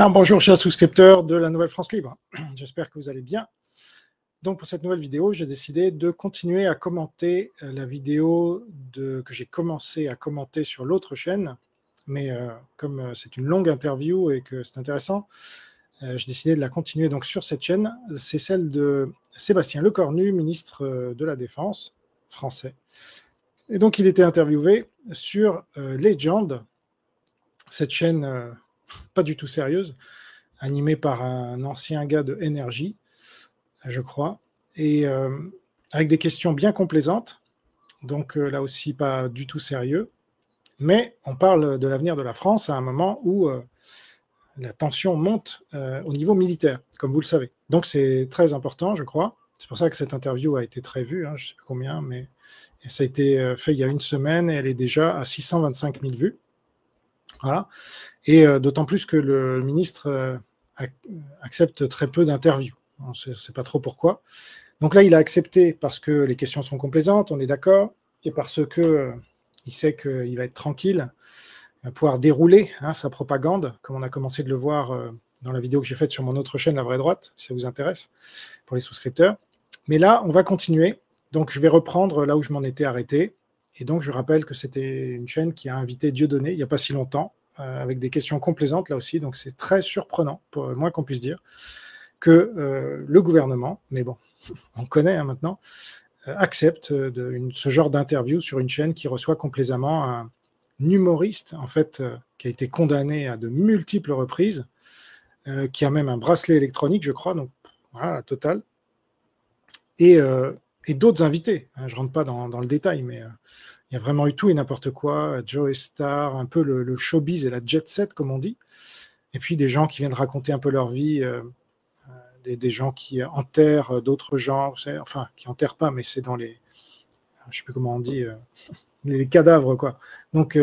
Alors, bonjour chers souscripteurs de la Nouvelle France Libre, j'espère que vous allez bien. Donc pour cette nouvelle vidéo, j'ai décidé de continuer à commenter la vidéo que j'ai commencé à commenter sur l'autre chaîne, mais comme c'est une longue interview et que c'est intéressant, j'ai décidé de la continuer donc sur cette chaîne. C'est celle de Sébastien Lecornu, ministre de la Défense français. Et donc il était interviewé sur Legend, cette chaîne pas du tout sérieuse, animée par un ancien gars de Énergie, je crois, et avec des questions bien complaisantes, donc là aussi pas du tout sérieux, mais on parle de l'avenir de la France à un moment où la tension monte au niveau militaire, comme vous le savez. Donc c'est très important, je crois. C'est pour ça que cette interview a été très vue, hein, je ne sais plus combien, mais ça a été fait il y a une semaine et elle est déjà à 625 000 vues. Voilà. Et d'autant plus que le ministre accepte très peu d'interviews. On ne sait pas trop pourquoi. Donc là, il a accepté parce que les questions sont complaisantes, on est d'accord, et parce que il sait qu'il va être tranquille, il va pouvoir dérouler sa propagande, comme on a commencé de le voir dans la vidéo que j'ai faite sur mon autre chaîne, La Vraie Droite, si ça vous intéresse, pour les souscripteurs. Mais là, on va continuer. Donc je vais reprendre là où je m'en étais arrêté. Et donc je rappelle que c'était une chaîne qui a invité Dieudonné il n'y a pas si longtemps, avec des questions complaisantes là aussi. Donc c'est très surprenant, pour le moins qu'on puisse dire, que le gouvernement, mais bon, on connaît maintenant, accepte ce genre d'interview sur une chaîne qui reçoit complaisamment un humoriste, en fait, qui a été condamné à de multiples reprises, qui a même un bracelet électronique, je crois, donc voilà, la totale, et d'autres invités. Je ne rentre pas dans le détail, mais il y a vraiment eu tout et n'importe quoi, Joe Star, un peu le showbiz et la jet set, comme on dit, et puis des gens qui viennent raconter un peu leur vie, des gens qui enterrent d'autres gens, enfin, qui enterrent pas, mais c'est dans les, je sais plus comment on dit, les cadavres, quoi. Donc,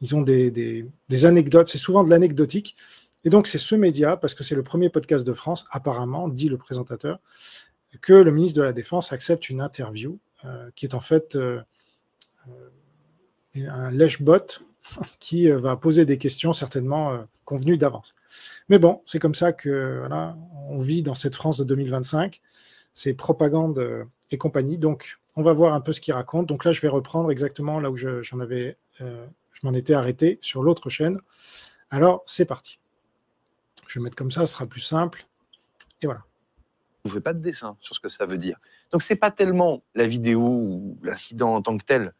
ils ont des anecdotes, c'est souvent de l'anecdotique, et donc c'est ce média, parce que c'est le premier podcast de France, apparemment, dit le présentateur, que le ministre de la Défense accepte une interview, qui est en fait un lèche-bot qui va poser des questions certainement convenues d'avance. Mais bon, c'est comme ça que voilà, on vit dans cette France de 2025, c'est propagande et compagnie. Donc, on va voir un peu ce qu'il raconte. Donc là, je vais reprendre exactement là où je m'en étais arrêté sur l'autre chaîne. Alors, c'est parti. Je vais mettre comme ça, ce sera plus simple. Et voilà. Je ne fais pas de dessin sur ce que ça veut dire. Donc, ce n'est pas tellement la vidéo ou l'incident en tant que tel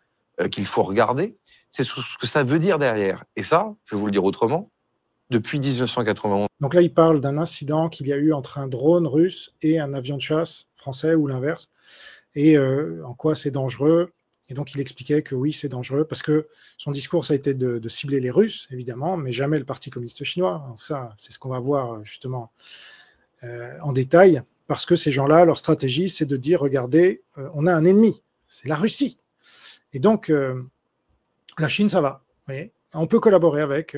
qu'il faut regarder, c'est ce que ça veut dire derrière. Et ça, je vais vous le dire autrement, depuis 1991. Donc là, il parle d'un incident qu'il y a eu entre un drone russe et un avion de chasse français ou l'inverse, et en quoi c'est dangereux. Et donc, il expliquait que oui, c'est dangereux, parce que son discours, ça a été de cibler les Russes, évidemment, mais jamais le Parti communiste chinois. Donc ça, c'est ce qu'on va voir justement en détail, parce que ces gens-là, leur stratégie, c'est de dire, regardez, on a un ennemi, c'est la Russie. Et donc, la Chine, ça va. Vous voyez, on peut collaborer avec.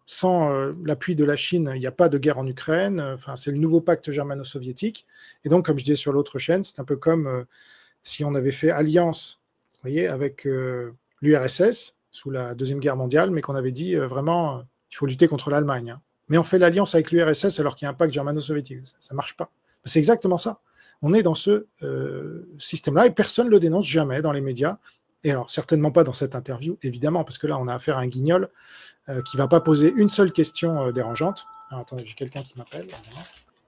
Sans l'appui de la Chine, il n'y a pas de guerre en Ukraine. Enfin, c'est le nouveau pacte germano-soviétique. Et donc, comme je disais sur l'autre chaîne, c'est un peu comme si on avait fait alliance, vous voyez, avec l'URSS sous la Deuxième Guerre mondiale, mais qu'on avait dit vraiment, il faut lutter contre l'Allemagne. Hein. Mais on fait l'alliance avec l'URSS alors qu'il y a un pacte germano-soviétique. Ça ne marche pas. C'est exactement ça. On est dans ce système-là et personne ne le dénonce jamais dans les médias. Et alors, certainement pas dans cette interview, évidemment, parce que là, on a affaire à un guignol qui ne va pas poser une seule question dérangeante. Alors, attendez, j'ai quelqu'un qui m'appelle.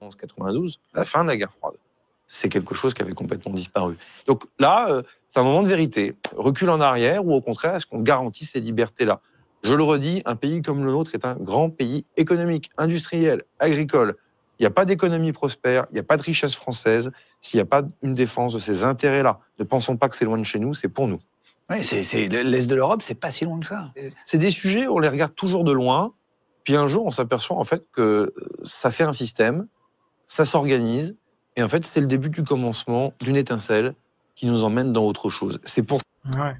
1992, la fin de la guerre froide. C'est quelque chose qui avait complètement disparu. Donc là, c'est un moment de vérité. Recul en arrière ou au contraire, est-ce qu'on garantit ces libertés-là? Je le redis, un pays comme le nôtre est un grand pays économique, industriel, agricole. Il n'y a pas d'économie prospère, il n'y a pas de richesse française s'il n'y a pas une défense de ces intérêts-là. Ne pensons pas que c'est loin de chez nous, c'est pour nous. Oui, l'Est de l'Europe, c'est pas si loin que ça. C'est des sujets, on les regarde toujours de loin, puis un jour, on s'aperçoit en fait que ça fait un système, ça s'organise, et en fait, c'est le début du commencement d'une étincelle qui nous emmène dans autre chose. C'est pour ouais.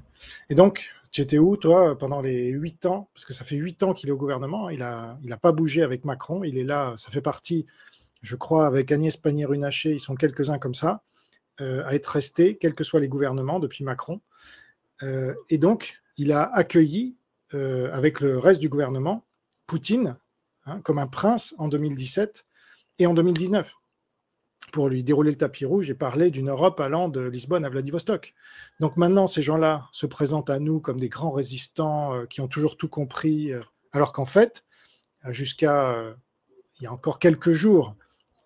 Et donc, tu étais où, toi, pendant les 8 ans? Parce que ça fait 8 ans qu'il est au gouvernement, il a pas bougé avec Macron, il est là, ça fait partie, je crois, avec Agnès Pannier-Runacher, ils sont quelques-uns comme ça, à être restés, quels que soient les gouvernements, depuis Macron. Et donc, il a accueilli, avec le reste du gouvernement, Poutine, hein, comme un prince en 2017 et en 2019, pour lui dérouler le tapis rouge et parler d'une Europe allant de Lisbonne à Vladivostok. Donc maintenant, ces gens-là se présentent à nous comme des grands résistants qui ont toujours tout compris, alors qu'en fait, jusqu'à il y a encore quelques jours,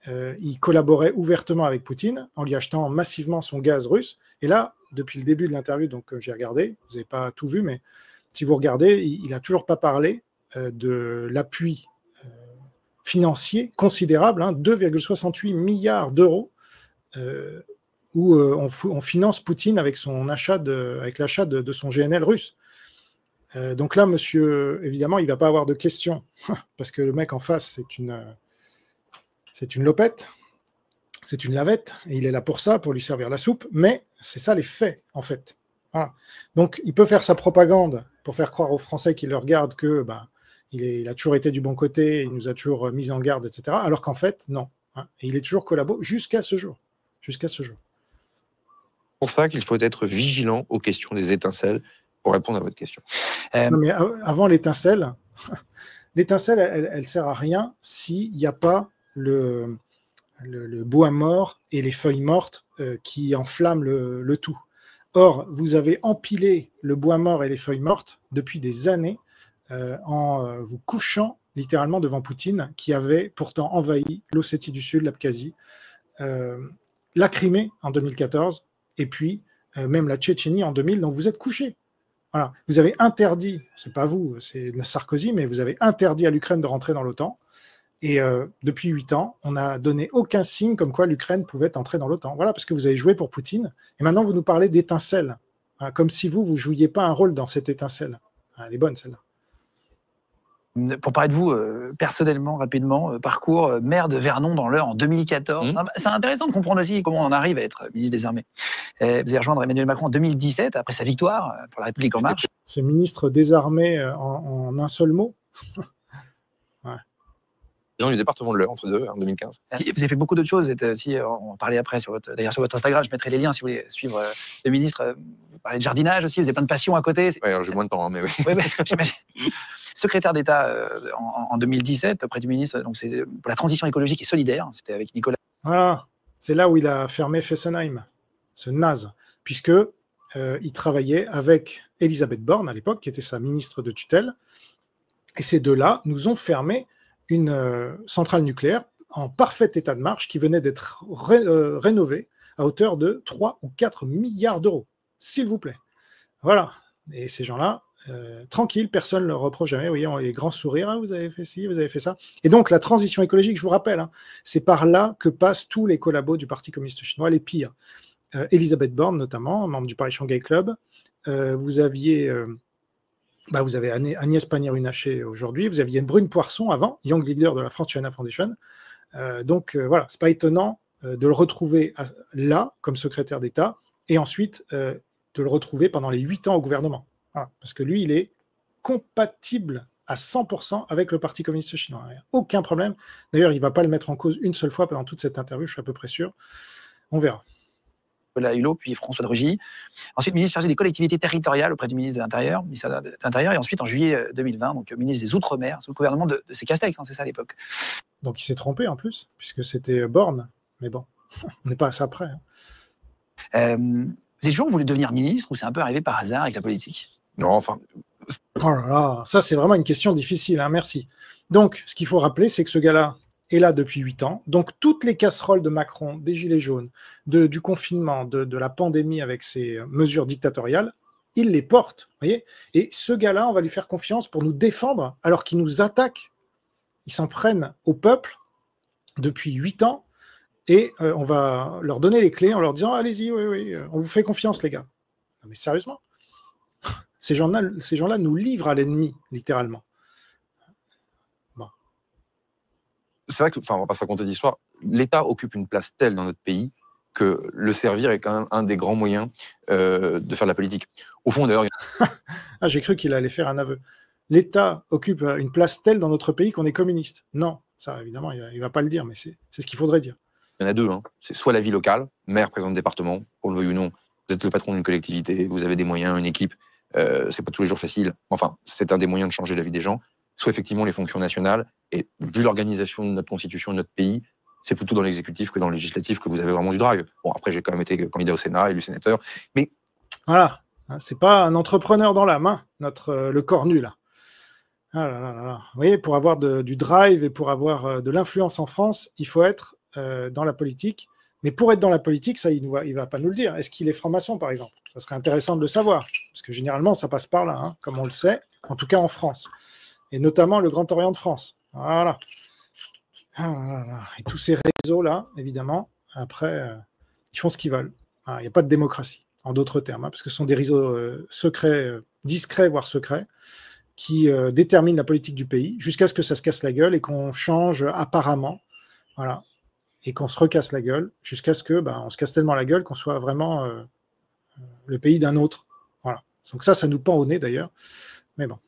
il collaborait ouvertement avec Poutine en lui achetant massivement son gaz russe. Et là, depuis le début de l'interview, donc j'ai regardé, vous n'avez pas tout vu, mais si vous regardez, il n'a toujours pas parlé de l'appui financier considérable, hein, 2,68 milliards d'euros, où on finance Poutine avec l'achat de son GNL russe. Donc là, monsieur, évidemment, il ne va pas avoir de questions, parce que le mec en face, c'est une lopette, c'est une lavette, et il est là pour ça, pour lui servir la soupe, mais c'est ça les faits, en fait. Voilà. Donc, il peut faire sa propagande pour faire croire aux Français qui le regardent que il a toujours été du bon côté, il nous a toujours mis en garde, etc., alors qu'en fait, non. Hein. Et il est toujours collabo jusqu'à ce jour. Jusqu'à ce jour. C'est pour ça qu'il faut être vigilant aux questions des étincelles pour répondre à votre question. Non, mais avant l'étincelle, l'étincelle, elle sert à rien s'il n'y a pas le bois mort et les feuilles mortes qui enflamment le tout. Or, vous avez empilé le bois mort et les feuilles mortes depuis des années en vous couchant littéralement devant Poutine, qui avait pourtant envahi l'Ossétie du Sud, l'Abkhazie, la Crimée en 2014, et puis même la Tchétchénie en 2000, donc vous êtes couchés. Voilà. Vous avez interdit, c'est pas vous, c'est Sarkozy, mais vous avez interdit à l'Ukraine de rentrer dans l'OTAN. Et depuis 8 ans, on n'a donné aucun signe comme quoi l'Ukraine pouvait entrer dans l'OTAN. Voilà, parce que vous avez joué pour Poutine. Et maintenant, vous nous parlez d'étincelle. Voilà, comme si vous ne jouiez pas un rôle dans cette étincelle. Elle est bonne, celle-là. Pour parler de vous, personnellement, rapidement, parcours maire de Vernon dans l'Eure en 2014. C'est intéressant de comprendre aussi comment on en arrive à être ministre des Armées. Vous allez rejoindre Emmanuel Macron en 2017, après sa victoire pour la République En Marche. C'est ministre des Armées en un seul mot. Ouais. Du département de l'Eure, entre deux, en 2015. Vous avez fait beaucoup d'autres choses. Vous êtes aussi, on parlait après, d'ailleurs sur votre Instagram, je mettrai les liens si vous voulez suivre le ministre. Vous parlez de jardinage aussi, vous avez plein de passions à côté. Oui, alors j'ai moins de temps, hein, mais oui. Oui, j'imagine. Secrétaire d'État en 2017 auprès du ministre, donc c'est pour la transition écologique et solidaire, c'était avec Nicolas. Voilà, c'est là où il a fermé Fessenheim, ce naze, puisque il travaillait avec Elisabeth Borne à l'époque, qui était sa ministre de tutelle, et ces deux-là nous ont fermé une centrale nucléaire en parfait état de marche qui venait d'être rénovée à hauteur de 3 ou 4 milliards d'euros, s'il vous plaît. Voilà, et ces gens-là, tranquille, personne ne leur reproche jamais, vous voyez, les grands sourires, ah, vous avez fait ci, vous avez fait ça. Et donc la transition écologique, je vous rappelle, hein, c'est par là que passent tous les collabos du Parti communiste chinois, les pires. Elisabeth Borne notamment, membre du Paris Shanghai Club, vous avez Agnès Pannier-Runacher aujourd'hui, vous aviez Brune Poirson avant, Young Leader de la France China Foundation. Voilà, c'est pas étonnant de le retrouver là comme secrétaire d'État et ensuite de le retrouver pendant les 8 ans au gouvernement. Voilà, parce que lui, il est compatible à 100% avec le Parti communiste chinois. Il n'y a aucun problème. D'ailleurs, il ne va pas le mettre en cause une seule fois pendant toute cette interview, je suis à peu près sûr. On verra. Nicolas Hulot, puis François de Rugy. Ensuite, ministre chargé des collectivités territoriales auprès du ministre de l'Intérieur, et ensuite en juillet 2020, donc ministre des Outre-mer, sous le gouvernement de ces Castex, hein, c'est ça à l'époque. Donc il s'est trompé en plus, puisque c'était Borne. Mais bon, on n'est pas à ça près. Hein. Vous avez toujours voulu devenir ministre ou c'est un peu arrivé par hasard avec la politique? Non, enfin... Oh là là, ça c'est vraiment une question difficile, hein, merci. Donc, ce qu'il faut rappeler, c'est que ce gars-là est là depuis 8 ans. Donc, toutes les casseroles de Macron, des gilets jaunes, du confinement, de la pandémie avec ses mesures dictatoriales, il les porte, vous voyez. Et ce gars-là, on va lui faire confiance pour nous défendre alors qu'il nous attaque. Ils s'en prennent au peuple depuis 8 ans et on va leur donner les clés en leur disant « Allez-y, oui, on vous fait confiance, les gars. » Non, mais sérieusement, ces gens-là nous livrent à l'ennemi, littéralement. Bon. C'est vrai que, enfin, on va pas se raconter d'histoire, l'État occupe une place telle dans notre pays que le servir est quand même un des grands moyens de faire de la politique. Au fond, d'ailleurs... Ah, j'ai cru qu'il allait faire un aveu. L'État occupe une place telle dans notre pays qu'on est communiste. Non, ça, évidemment, il ne va pas le dire, mais c'est ce qu'il faudrait dire. Il y en a deux. Hein. C'est soit la vie locale, maire, président de département, qu'on le veuille ou non, vous êtes le patron d'une collectivité, vous avez des moyens, une équipe, c'est pas tous les jours facile. Enfin, c'est un des moyens de changer la vie des gens. soit effectivement les fonctions nationales. Et vu l'organisation de notre constitution, de notre pays, c'est plutôt dans l'exécutif que dans le législatif que vous avez vraiment du drive. Bon, après, j'ai quand même été candidat au Sénat, élu sénateur, mais... Voilà, c'est pas un entrepreneur dans l'âme, hein, le cornu, là. Ah là là là là. Vous voyez, pour avoir du drive et pour avoir de l'influence en France, il faut être dans la politique. Mais pour être dans la politique, ça, il va pas nous le dire. Est-ce qu'il est franc-maçon, par exemple? Ça serait intéressant de le savoir, parce que généralement, ça passe par là, hein, comme on le sait, en tout cas en France, et notamment le Grand Orient de France. Voilà. Ah là là. Et tous ces réseaux-là, évidemment, après, ils font ce qu'ils veulent. Il n'y a pas de démocratie, en d'autres termes, hein, parce que ce sont des réseaux secrets, discrets, voire secrets, qui déterminent la politique du pays, jusqu'à ce que ça se casse la gueule et qu'on change apparemment. Voilà. Et qu'on se recasse la gueule, jusqu'à ce que on se casse tellement la gueule qu'on soit vraiment le pays d'un autre. Voilà. Donc ça nous pend au nez d'ailleurs. Mais bon.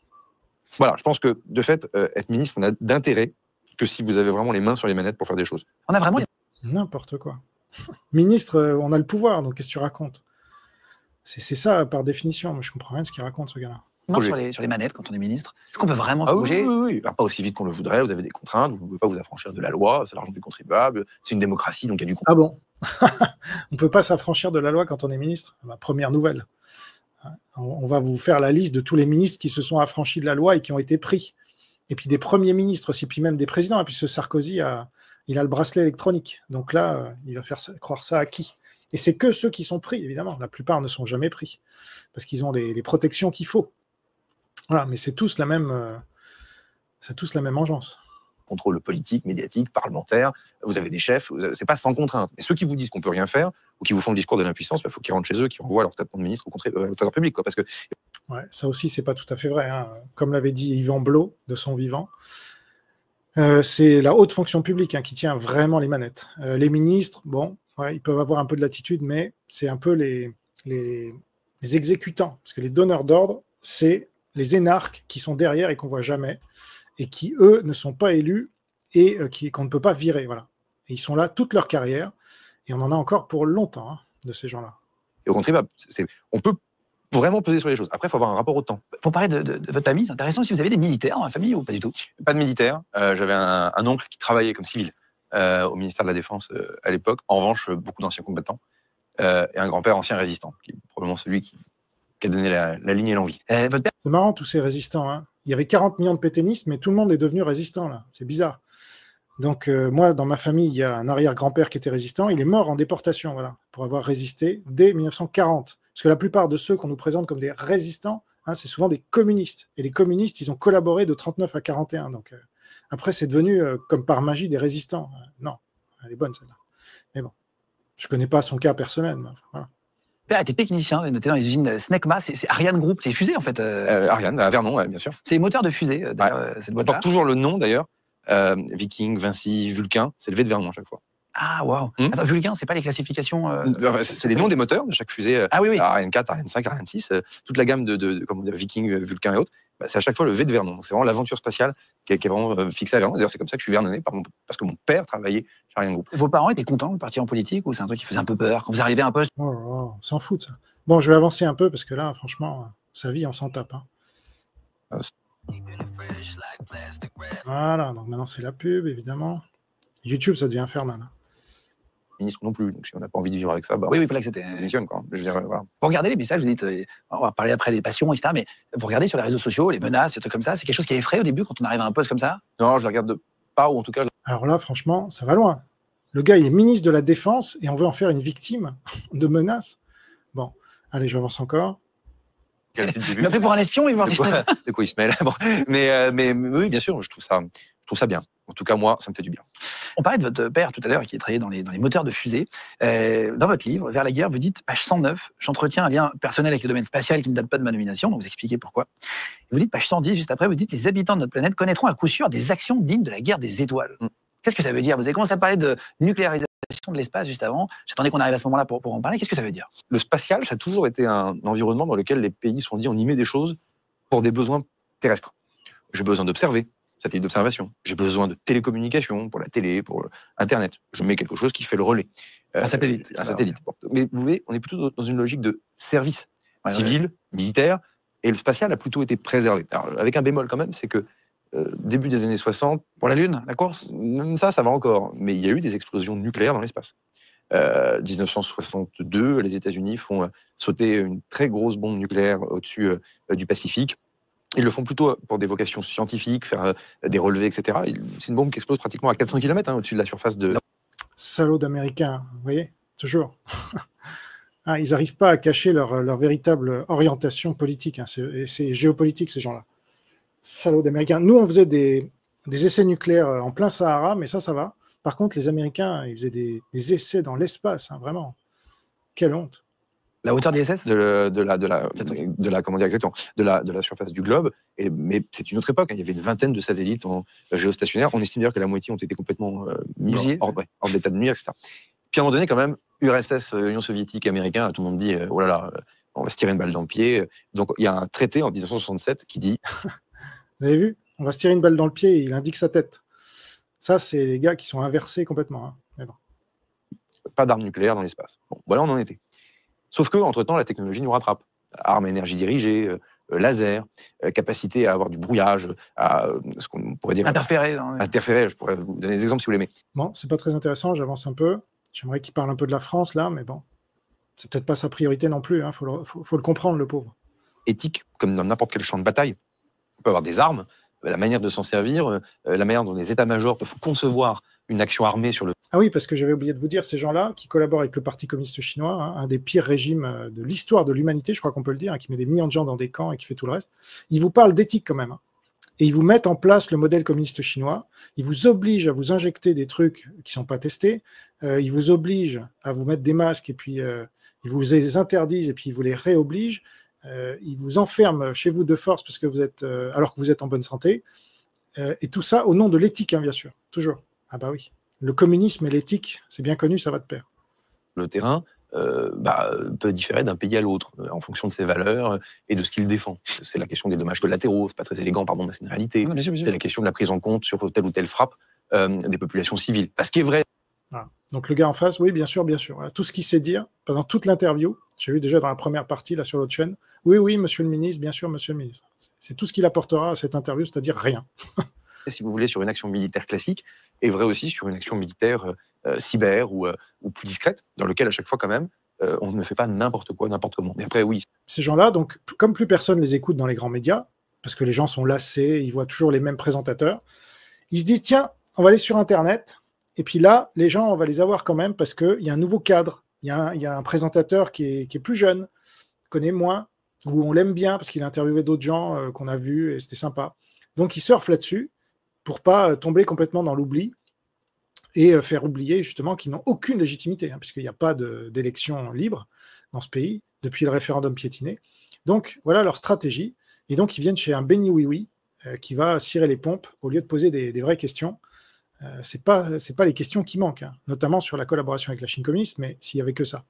Voilà, je pense que de fait, être ministre n'a d'intérêt que si vous avez vraiment les mains sur les manettes pour faire des choses. On a vraiment... N'importe quoi. Ministre, on a le pouvoir, donc qu'est-ce que tu racontes? C'est ça par définition. Moi, je comprends rien de ce qu'il raconte, ce gars-là. Sur les manettes quand on est ministre. Est-ce qu'on peut vraiment bouger? Oui. Alors, pas aussi vite qu'on le voudrait, vous avez des contraintes, vous ne pouvez pas vous affranchir de la loi, c'est l'argent du contribuable, c'est une démocratie, donc il y a du... Ah bon? On ne peut pas s'affranchir de la loi quand on est ministre? Ma première nouvelle. On va vous faire la liste de tous les ministres qui se sont affranchis de la loi et qui ont été pris. Et puis des premiers ministres aussi, puis même des présidents. Et puis ce Sarkozy, il a le bracelet électronique. Donc là, il va faire croire ça à qui? Et c'est que ceux qui sont pris, évidemment. La plupart ne sont jamais pris, parce qu'ils ont les protections qu'il faut. Voilà, mais c'est tous la même engeance. Contrôle politique, médiatique, parlementaire, vous avez des chefs, c'est pas sans contrainte. Mais ceux qui vous disent qu'on peut rien faire, ou qui vous font le discours de l'impuissance, faut qu'ils rentrent chez eux, qu'ils renvoient leur traitement de ministre au trésor public, quoi, parce que... Ouais, ça aussi, c'est pas tout à fait vrai, hein. Comme l'avait dit Yvan Blot, de son vivant, c'est la haute fonction publique, hein, qui tient vraiment les manettes. Les ministres, bon, ouais, ils peuvent avoir un peu de latitude, mais c'est un peu les exécutants, parce que les donneurs d'ordre, c'est les énarques qui sont derrière et qu'on voit jamais, et qui, eux, ne sont pas élus et qu'on ne peut pas virer. Voilà. Et ils sont là toute leur carrière, et on en a encore pour longtemps, hein, de ces gens-là. Et au contraire, on peut vraiment peser sur les choses. Après, il faut avoir un rapport au temps. Pour parler de votre famille, c'est intéressant si vous avez des militaires dans la famille ou pas du tout? Pas de militaire. J'avais un oncle qui travaillait comme civil au ministère de la Défense à l'époque. En revanche, beaucoup d'anciens combattants. Et un grand-père ancien résistant, qui est probablement celui qui a donné la ligne et l'envie. Votre père... C'est marrant, tous ces résistants, hein. Il y avait 40 millions de pétainistes, mais tout le monde est devenu résistant, là. C'est bizarre. Donc, moi, dans ma famille, il y a un arrière-grand-père qui était résistant. Il est mort en déportation, voilà, pour avoir résisté dès 1940. Parce que la plupart de ceux qu'on nous présente comme des résistants, hein, c'est souvent des communistes. Et les communistes, ils ont collaboré de 39 à 41. Donc, après, c'est devenu, comme par magie, des résistants. Non, elle est bonne, celle-là. Mais bon, je ne connais pas son cas personnel. Mais enfin, voilà. Père était technicien, noté dans les usines Snecma, c'est Ariane Group, c'est les fusées en fait. Ariane, à Vernon, ouais, bien sûr. C'est les moteurs de fusées, cette boîte-là. Porte toujours le nom d'ailleurs. Viking, Vinci, Vulcain, c'est le V de Vernon à chaque fois. Ah, waouh. Attends, Vulcain, c'est pas les classifications c'est les noms des moteurs de chaque fusée. Ah oui. Ariane 4, Ariane 5, Ariane 6, toute la gamme de comment dire, Viking, Vulcain et autres. C'est à chaque fois le V de Vernon. C'est vraiment l'aventure spatiale qui est vraiment fixée à Vernon. D'ailleurs, c'est comme ça que je suis vernonnais, parce que mon père travaillait chez Ariane Group. Vos parents étaient contents de partir en politique ou c'est un truc qui faisait un peu peur quand vous arrivez à un poste? On s'en fout de ça. Bon, je vais avancer un peu parce que là, franchement, sa vie, on s'en tape. Hein. Voilà, donc maintenant c'est la pub, évidemment. YouTube, ça devient infernal. Ministre non plus, donc si on n'a pas envie de vivre avec ça, oui, il faut l'accepter. Démissionne, quoi. Je veux dire, voilà. Vous regardez les messages, vous dites, on va parler après des passions, etc., mais vous regardez sur les réseaux sociaux, les menaces, des trucs comme ça, c'est quelque chose qui effraie au début quand on arrive à un poste comme ça? Non, je ne la regarde pas, ou en tout cas... Alors là, franchement, ça va loin. Le gars, il est ministre de la Défense et on veut en faire une victime de menaces. Bon, allez, j'avance encore. Il m'a pris pour un espion, il va voir de quoi il se mêle. Bon. Mais oui, bien sûr, je trouve ça bien. En tout cas, moi, ça me fait du bien. On parlait de votre père tout à l'heure, qui travaillait dans les moteurs de fusée. Dans votre livre, Vers la guerre, vous dites, page 109, j'entretiens un lien personnel avec le domaine spatial qui ne date pas de ma nomination, donc vous expliquez pourquoi. Et vous dites, page 110, juste après, vous dites, les habitants de notre planète connaîtront à coup sûr des actions dignes de la guerre des étoiles. Qu'est-ce que ça veut dire? Vous avez commencé à parler de nucléarisation de l'espace juste avant. J'attendais qu'on arrive à ce moment-là pour en parler. Qu'est-ce que ça veut dire? Le spatial, ça a toujours été un environnement dans lequel les pays se sont dit, on y met des choses pour des besoins terrestres. J'ai besoin d'observer, satellite d'observation. J'ai besoin de télécommunications pour la télé, pour Internet. Je mets quelque chose qui fait le relais. Un satellite. Un satellite. Mais vous voyez, on est plutôt dans une logique de service civil, militaire, et le spatial a plutôt été préservé. Alors, avec un bémol quand même, c'est que début des années 60. Pour la Lune, la course? Ça va encore. Mais il y a eu des explosions nucléaires dans l'espace. 1962, les États-Unis font sauter une très grosse bombe nucléaire au-dessus du Pacifique. Ils le font plutôt pour des vocations scientifiques, faire des relevés, etc. C'est une bombe qui explose pratiquement à 400 km au-dessus de la surface de... Salauds d'Américains, vous voyez, toujours. Ils n'arrivent pas à cacher leur véritable orientation politique. C'est géopolitique, ces gens-là. Salauds d'Américains. Nous, on faisait des essais nucléaires en plein Sahara, mais ça va. Par contre, les Américains, ils faisaient des essais dans l'espace, vraiment. Quelle honte. La hauteur des SS de la surface du globe. Mais c'est une autre époque. Il y avait une vingtaine de satellites géostationnaires. On estime d'ailleurs que la moitié ont été complètement mis hors d'état de nuire, etc. Puis à un moment donné, quand même, URSS, Union soviétique, américain, tout le monde dit oh là là, on va se tirer une balle dans le pied. Donc il y a un traité en 1967 qui dit vous avez vu, on va se tirer une balle dans le pied et il indique sa tête. Ça, c'est les gars qui sont inversés complètement. Mais bon. Pas d'armes nucléaires dans l'espace. Bon, voilà, on en était. Sauf que, entre-temps, la technologie nous rattrape. Armes à énergie dirigée, laser, capacité à avoir du brouillage, à ce qu'on pourrait dire... Interférer. Interférer, je pourrais vous donner des exemples si vous l'aimez. Bon, c'est pas très intéressant, j'avance un peu. J'aimerais qu'il parle un peu de la France, là, mais bon. C'est peut-être pas sa priorité non plus, faut le comprendre, le pauvre. Éthique, comme dans n'importe quel champ de bataille. On peut avoir des armes, la manière de s'en servir, la manière dont les états-majors peuvent concevoir une action armée sur le... Ah oui, parce que j'avais oublié de vous dire, ces gens-là qui collaborent avec le Parti communiste chinois, un des pires régimes de l'histoire de l'humanité, je crois qu'on peut le dire, qui met des millions de gens dans des camps et qui fait tout le reste, ils vous parlent d'éthique quand même. Et ils vous mettent en place le modèle communiste chinois, ils vous obligent à vous injecter des trucs qui ne sont pas testés, ils vous obligent à vous mettre des masques et puis ils vous les interdisent et puis ils vous les réobligent, ils vous enferment chez vous de force parce que vous êtes, alors que vous êtes en bonne santé, et tout ça au nom de l'éthique, bien sûr, toujours. Ah bah oui. Le communisme et l'éthique, c'est bien connu, ça va de pair. Le terrain peut différer d'un pays à l'autre en fonction de ses valeurs et de ce qu'il défend. C'est la question des dommages collatéraux, c'est pas très élégant, pardon, mais c'est une réalité. C'est la question de la prise en compte sur telle ou telle frappe des populations civiles. Parce qu'il est vrai. Voilà. Donc le gars en face, oui, bien sûr, bien sûr. Voilà. Tout ce qu'il sait dire pendant toute l'interview, j'ai vu déjà dans la première partie là sur l'autre chaîne, oui, monsieur le ministre, bien sûr, monsieur le ministre. C'est tout ce qu'il apportera à cette interview, c'est-à-dire rien. Si vous voulez, sur une action militaire classique, est vrai aussi sur une action militaire cyber ou plus discrète, dans lequel à chaque fois quand même, on ne fait pas n'importe quoi, n'importe comment. Mais après, oui. Ces gens-là, donc, comme plus personne les écoute dans les grands médias, parce que les gens sont lassés, ils voient toujours les mêmes présentateurs, ils se disent, tiens, on va aller sur Internet, et puis là, les gens, on va les avoir quand même, parce qu'il y a un nouveau cadre, il y a un présentateur qui est plus jeune, connaît moins, où on l'aime bien, parce qu'il a interviewé d'autres gens qu'on a vus, et c'était sympa. Donc, ils surfent là-dessus, pour pas tomber complètement dans l'oubli, et faire oublier justement qu'ils n'ont aucune légitimité, puisqu'il n'y a pas d'élection libre dans ce pays, depuis le référendum piétiné. Donc, voilà leur stratégie. Et donc, ils viennent chez un béni oui-oui qui va cirer les pompes au lieu de poser des vraies questions. Ce n'est pas les questions qui manquent, notamment sur la collaboration avec la Chine communiste, mais s'il n'y avait que ça.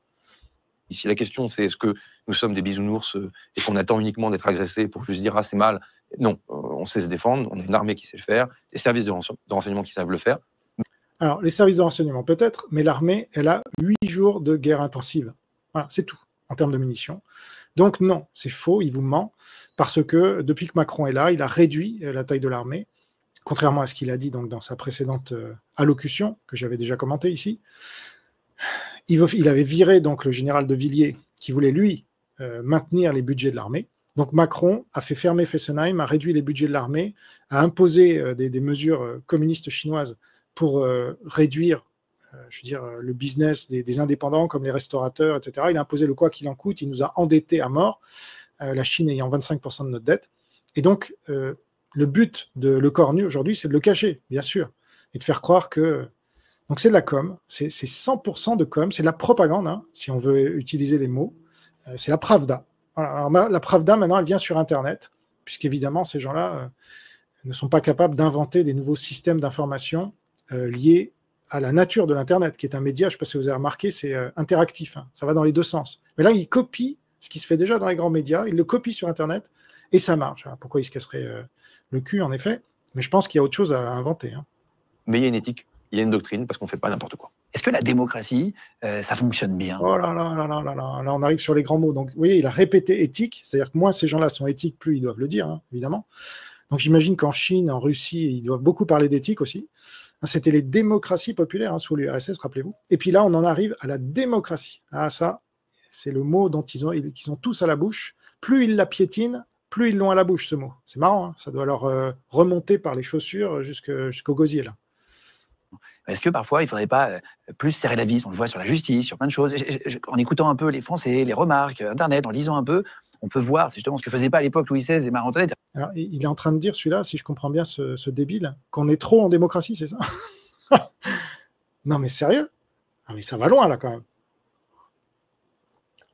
Si la question c'est est-ce que nous sommes des bisounours et qu'on attend uniquement d'être agressés pour juste dire ah c'est mal, non, on sait se défendre, on a une armée qui sait le faire, des services de renseignement qui savent le faire. Alors les services de renseignement peut-être, mais l'armée elle a 8 jours de guerre intensive. Voilà, c'est tout en termes de munitions. Donc non, c'est faux, il vous ment, parce que depuis que Macron est là, il a réduit la taille de l'armée, contrairement à ce qu'il a dit donc, dans sa précédente allocution, que j'avais déjà commentée ici. Il avait viré donc le général de Villiers, qui voulait, lui, maintenir les budgets de l'armée. Donc Macron a fait fermer Fessenheim, a réduit les budgets de l'armée, a imposé des mesures communistes chinoises pour réduire le business des indépendants, comme les restaurateurs, etc. Il a imposé le quoi qu'il en coûte, il nous a endettés à mort, la Chine ayant 25% de notre dette. Et donc, le but de Le Cornu aujourd'hui, c'est de le cacher, bien sûr, et de faire croire que... Donc c'est de la com, c'est 100% de com, c'est de la propagande, si on veut utiliser les mots. C'est la Pravda. Voilà. Alors, la Pravda, maintenant, elle vient sur Internet, puisqu'évidemment, ces gens-là ne sont pas capables d'inventer des nouveaux systèmes d'information liés à la nature de l'Internet, qui est un média, je ne sais pas si vous avez remarqué, c'est interactif, ça va dans les deux sens. Mais là, ils copient ce qui se fait déjà dans les grands médias, ils le copient sur Internet, et ça marche. Alors, pourquoi ils se casseraient le cul, en effet? Mais je pense qu'il y a autre chose à inventer. Mais il y a une éthique. Il y a une doctrine parce qu'on ne fait pas n'importe quoi. Est-ce que la démocratie, ça fonctionne bien? Oh là là là là là là, là on arrive sur les grands mots. Donc, vous voyez, il a répété éthique, c'est-à-dire que moins ces gens-là sont éthiques, plus ils doivent le dire, évidemment. Donc j'imagine qu'en Chine, en Russie, ils doivent beaucoup parler d'éthique aussi. C'était les démocraties populaires sous l'URSS, rappelez-vous. Et puis là, on en arrive à la démocratie. Ah, ça, c'est le mot dont qu'ils ont tous à la bouche. Plus ils la piétinent, plus ils l'ont à la bouche, ce mot. C'est marrant, hein, ça doit leur remonter par les chaussures jusqu'au gosier, là. Est-ce que parfois, il ne faudrait pas plus serrer la vis? On le voit sur la justice, sur plein de choses. En écoutant un peu les Français, les remarques, Internet, en lisant un peu, on peut voir, c'est justement ce que faisait pas à l'époque Louis XVI et Marie-Antoinette. Alors, il est en train de dire, celui-là, si je comprends bien ce débile, qu'on est trop en démocratie, c'est ça? Non, mais sérieux? Ah, mais ça va loin, là, quand même.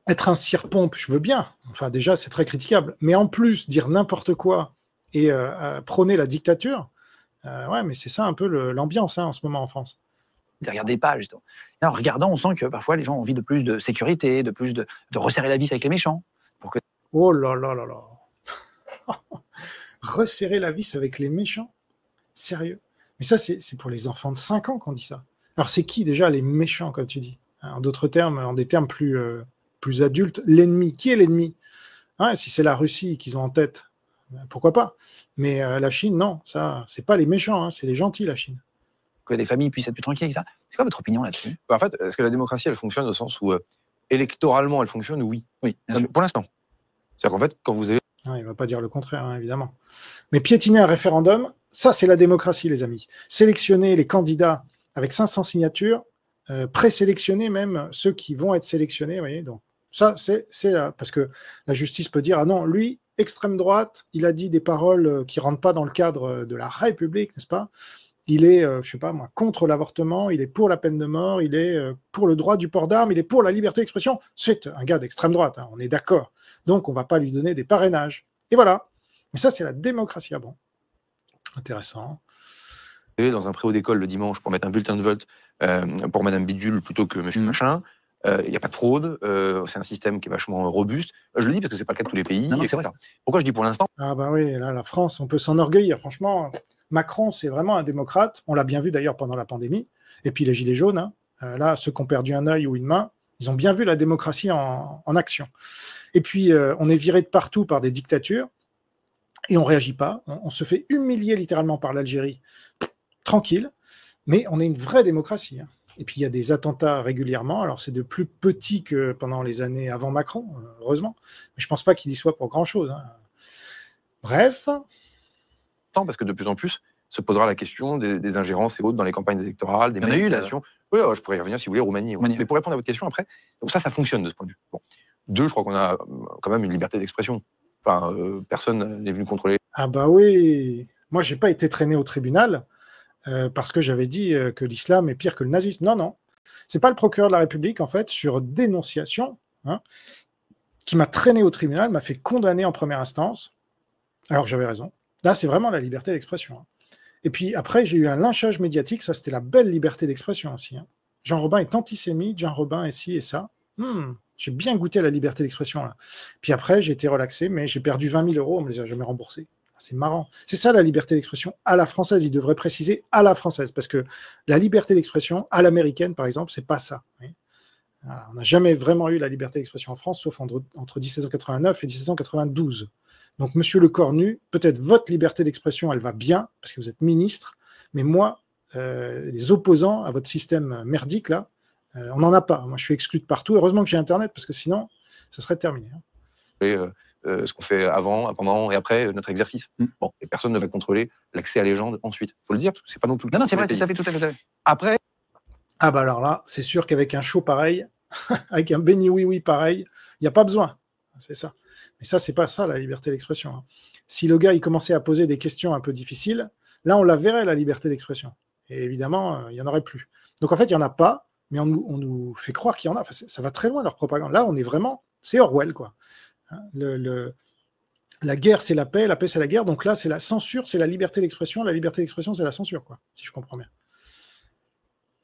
Être un cire-pompe, je veux bien. Enfin, déjà, c'est très critiquable. Mais en plus, dire n'importe quoi et prôner la dictature, ouais, mais c'est ça un peu l'ambiance en ce moment en France. Ne regardez pas, justement. Là, en regardant, on sent que parfois, les gens ont envie de plus de sécurité, de plus de resserrer la vis avec les méchants. Pour que... Oh là là là là. Resserrer la vis avec les méchants? Sérieux? Mais ça, c'est pour les enfants de 5 ans qu'on dit ça. Alors, c'est qui déjà les méchants, comme tu dis? En d'autres termes, en des termes plus adultes, l'ennemi. Qui est l'ennemi? Si c'est la Russie qu'ils ont en tête, pourquoi pas? Mais la Chine, non, ça, c'est pas les méchants, c'est les gentils, la Chine. Que les familles puissent être plus tranquilles avec ça. C'est quoi votre opinion là-dessus? En fait, est-ce que la démocratie, elle fonctionne au sens où électoralement, elle fonctionne? Oui. Oui, bien sûr. Pour l'instant. C'est-à-dire qu'en fait, quand vous avez... Il ne va pas dire le contraire, évidemment. Mais piétiner un référendum, ça, c'est la démocratie, les amis. Sélectionner les candidats avec 500 signatures, présélectionner même ceux qui vont être sélectionnés, vous voyez, donc ça, c'est parce que la justice peut dire, ah non, lui, extrême droite, il a dit des paroles qui ne rentrent pas dans le cadre de la République, n'est-ce pas? Il est, je ne sais pas moi, contre l'avortement, il est pour la peine de mort, il est pour le droit du port d'armes, il est pour la liberté d'expression. C'est un gars d'extrême droite, on est d'accord. Donc, on ne va pas lui donner des parrainages. Et voilà. Mais ça, c'est la démocratie. Ah bon? Intéressant. Dans un préau d'école le dimanche pour mettre un bulletin de vote pour Madame Bidule plutôt que Monsieur Machin. Il n'y a pas de fraude, c'est un système qui est vachement robuste. Je le dis parce que ce n'est pas le cas de tous les pays. Non, c'est vrai. Pourquoi je dis pour l'instant? Ah bah oui, là, la France, on peut s'enorgueillir. Franchement, Macron, c'est vraiment un démocrate. On l'a bien vu d'ailleurs pendant la pandémie. Et puis les Gilets jaunes, là, ceux qui ont perdu un œil ou une main, ils ont bien vu la démocratie en action. Et puis, on est viré de partout par des dictatures et on ne réagit pas. On se fait humilier littéralement par l'Algérie. Tranquille, mais on est une vraie démocratie. Et puis il y a des attentats régulièrement, alors c'est de plus petit que pendant les années avant Macron, heureusement, mais je ne pense pas qu'il y soit pour grand-chose. Bref. Parce que de plus en plus se posera la question des ingérences et autres dans les campagnes électorales, des manipulations. Oui, je pourrais y revenir si vous voulez, Roumanie. Mais pour répondre à votre question après, donc ça fonctionne de ce point de vue. Bon. 2, je crois qu'on a quand même une liberté d'expression. Enfin, personne n'est venu contrôler. Ah bah oui, moi j'ai pas été traîné au tribunal parce que j'avais dit que l'islam est pire que le nazisme. Non, non. C'est pas le procureur de la République, en fait, sur dénonciation, qui m'a traîné au tribunal, m'a fait condamner en première instance, alors que j'avais raison. Là, c'est vraiment la liberté d'expression. Et puis après, j'ai eu un lynchage médiatique, ça c'était la belle liberté d'expression aussi. Jean Robin est antisémite, Jean Robin est ci et ça. J'ai bien goûté à la liberté d'expression là. Puis après, j'ai été relaxé, mais j'ai perdu 20 000 €, on me les a jamais remboursés. C'est marrant. C'est ça la liberté d'expression à la française. Il devrait préciser à la française, parce que la liberté d'expression à l'américaine, par exemple, c'est pas ça. On n'a jamais vraiment eu la liberté d'expression en France, sauf entre 1789 et 1792. Donc, monsieur Le Cornu, peut-être votre liberté d'expression, elle va bien, parce que vous êtes ministre, mais moi, les opposants à votre système merdique, là, on n'en a pas. Moi, je suis exclu de partout. Heureusement que j'ai Internet, parce que sinon, ça serait terminé. Ce qu'on fait avant, pendant et après notre exercice. Bon, et personne ne va contrôler l'accès à légende ensuite. Il faut le dire, parce que c'est pas non plus... Non, c'est vrai, tout à fait. Après... Ah bah alors là, c'est sûr qu'avec un show pareil, avec un béni oui pareil, il n'y a pas besoin. C'est ça. Mais ça, c'est pas ça, la liberté d'expression. Si le gars, il commençait à poser des questions un peu difficiles, là, on la verrait, la liberté d'expression. Et évidemment, il n'y en aurait plus. Donc en fait, il n'y en a pas, mais on nous fait croire qu'il y en a. Enfin, ça va très loin, leur propagande. Là, on est vraiment... C'est Orwell, quoi. La guerre, c'est la paix c'est la guerre. Donc là, c'est la censure, c'est la liberté d'expression. La liberté d'expression, c'est la censure, quoi, si je comprends bien.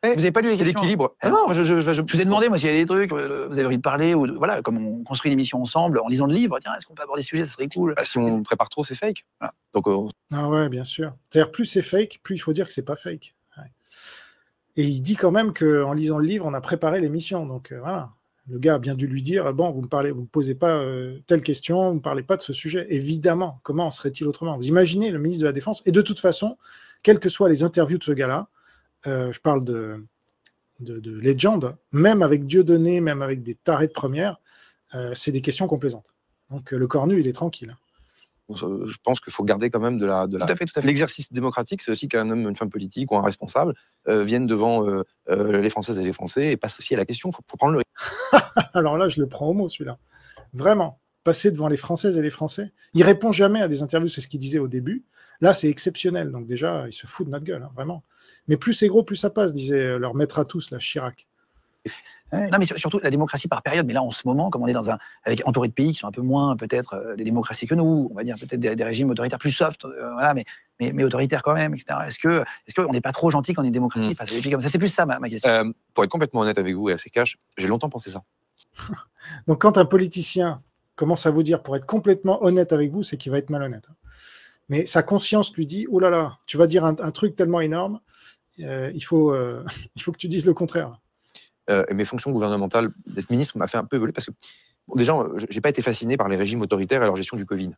Vous n'avez pas lu les questions? L'équilibre. Non, je vous ai demandé, moi, s'il y a des trucs, vous avez envie de parler, ou voilà, comme on construit l'émission ensemble, en lisant le livre, tiens, est-ce qu'on peut aborder des sujets, ça serait cool. Si on prépare trop, c'est fake. Voilà. Donc, ah ouais, bien sûr. C'est-à-dire, plus c'est fake, plus il faut dire que c'est pas fake. Ouais. Et il dit quand même qu'en lisant le livre, on a préparé l'émission. Donc voilà. Le gars a bien dû lui dire, bon, vous me posez pas telle question, vous ne parlez pas de ce sujet. Évidemment, comment en serait-il autrement? Vous imaginez le ministre de la Défense, et de toute façon, quelles que soient les interviews de ce gars-là, je parle de légende, même avec Dieudonné, même avec des tarés de première, c'est des questions complaisantes. Donc le cornu, il est tranquille. Je pense qu'il faut garder quand même de la... Tout à fait. L'exercice démocratique, c'est aussi qu'un homme, une femme politique ou un responsable viennent devant les Françaises et les Français et passent aussi à la question. Il faut prendre le risque. Alors là, je le prends au mot, celui-là. Vraiment, passer devant les Françaises et les Français. Il répond jamais à des interviews, c'est ce qu'il disait au début. Là, c'est exceptionnel. Donc déjà, il se fout de notre gueule, hein, vraiment. Mais plus c'est gros, plus ça passe, disait leur maître à tous, là, Chirac. Non, mais surtout la démocratie par période. Mais là, en ce moment, comme on est entouré de pays qui sont un peu moins, peut-être, des démocraties que nous, on va dire peut-être des régimes autoritaires plus soft, voilà, mais autoritaires quand même, etc. Est-ce qu'on n'est pas trop gentil quand on est une démocratie face à des pays comme ça? C'est plus ça ma question. Pour être complètement honnête avec vous et assez cash, j'ai longtemps pensé ça. Donc quand un politicien commence à vous dire, pour être complètement honnête avec vous, c'est qu'il va être malhonnête. Mais sa conscience lui dit, oh là là, tu vas dire un truc tellement énorme, il faut que tu dises le contraire. Mes fonctions gouvernementales d'être ministre m'a fait un peu évoluer parce que, bon, déjà, j'ai pas été fasciné par les régimes autoritaires et leur gestion du Covid.